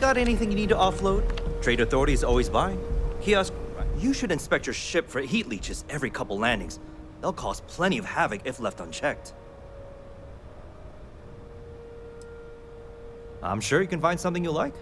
Got anything you need to offload? Trade Authority is always buying. Kiosk, you should inspect your ship for heat leeches every couple landings. They'll cause plenty of havoc if left unchecked. I'm sure you can find something you like.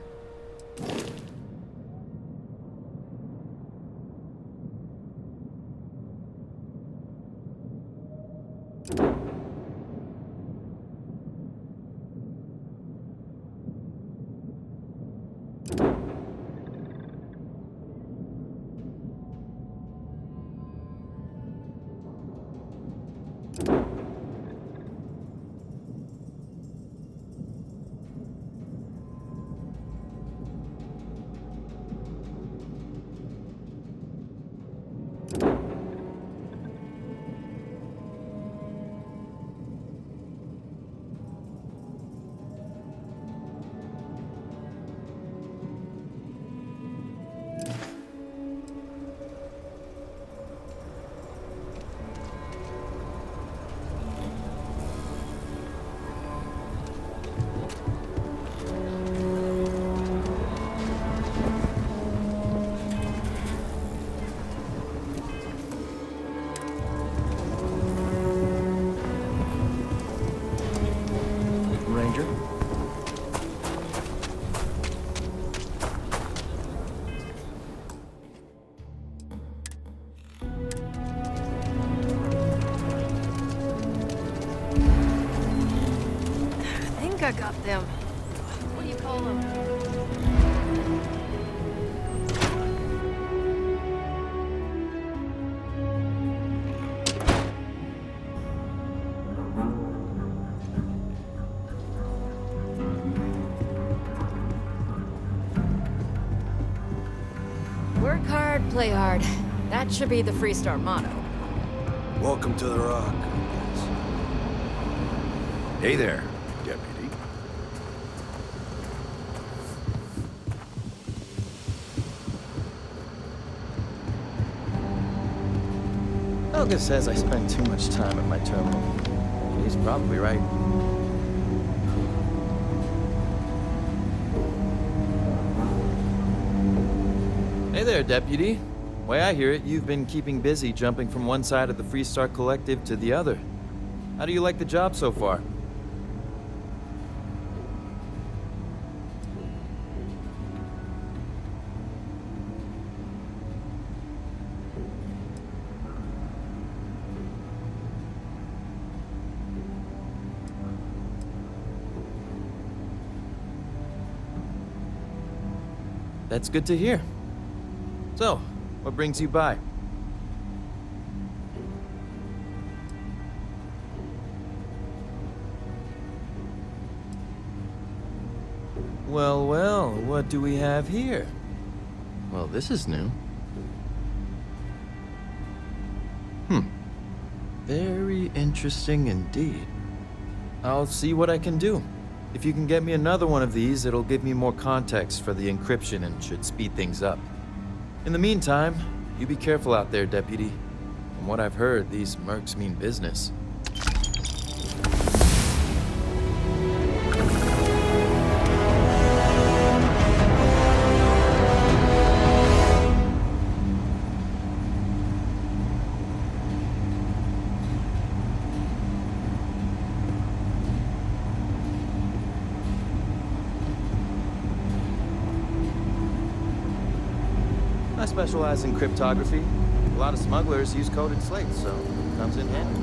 I got them. What do you call them? Work hard, play hard. That should be the Freestar motto. Welcome to the Rock. Hey there, Deputy. Helga says I spend too much time at my terminal. She's probably right. Hey there, Deputy. Way I hear it, you've been keeping busy jumping from one side of the Freestar Collective to the other. How do you like the job so far? That's good to hear. So, what brings you by? Well, well, what do we have here? Well, this is new. Very interesting indeed. I'll see what I can do. If you can get me another one of these, it'll give me more context for the encryption and should speed things up. In the meantime, you be careful out there, Deputy. From what I've heard, these mercs mean business. I specialize in cryptography. A lot of smugglers use coded slates, so it comes in handy.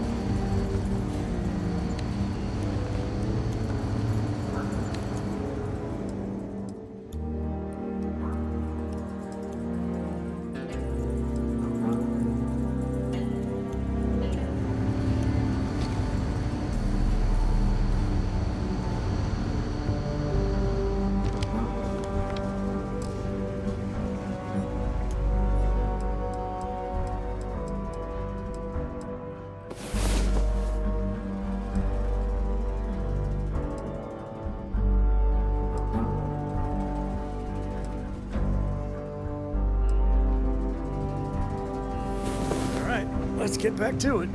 Let's get back to it.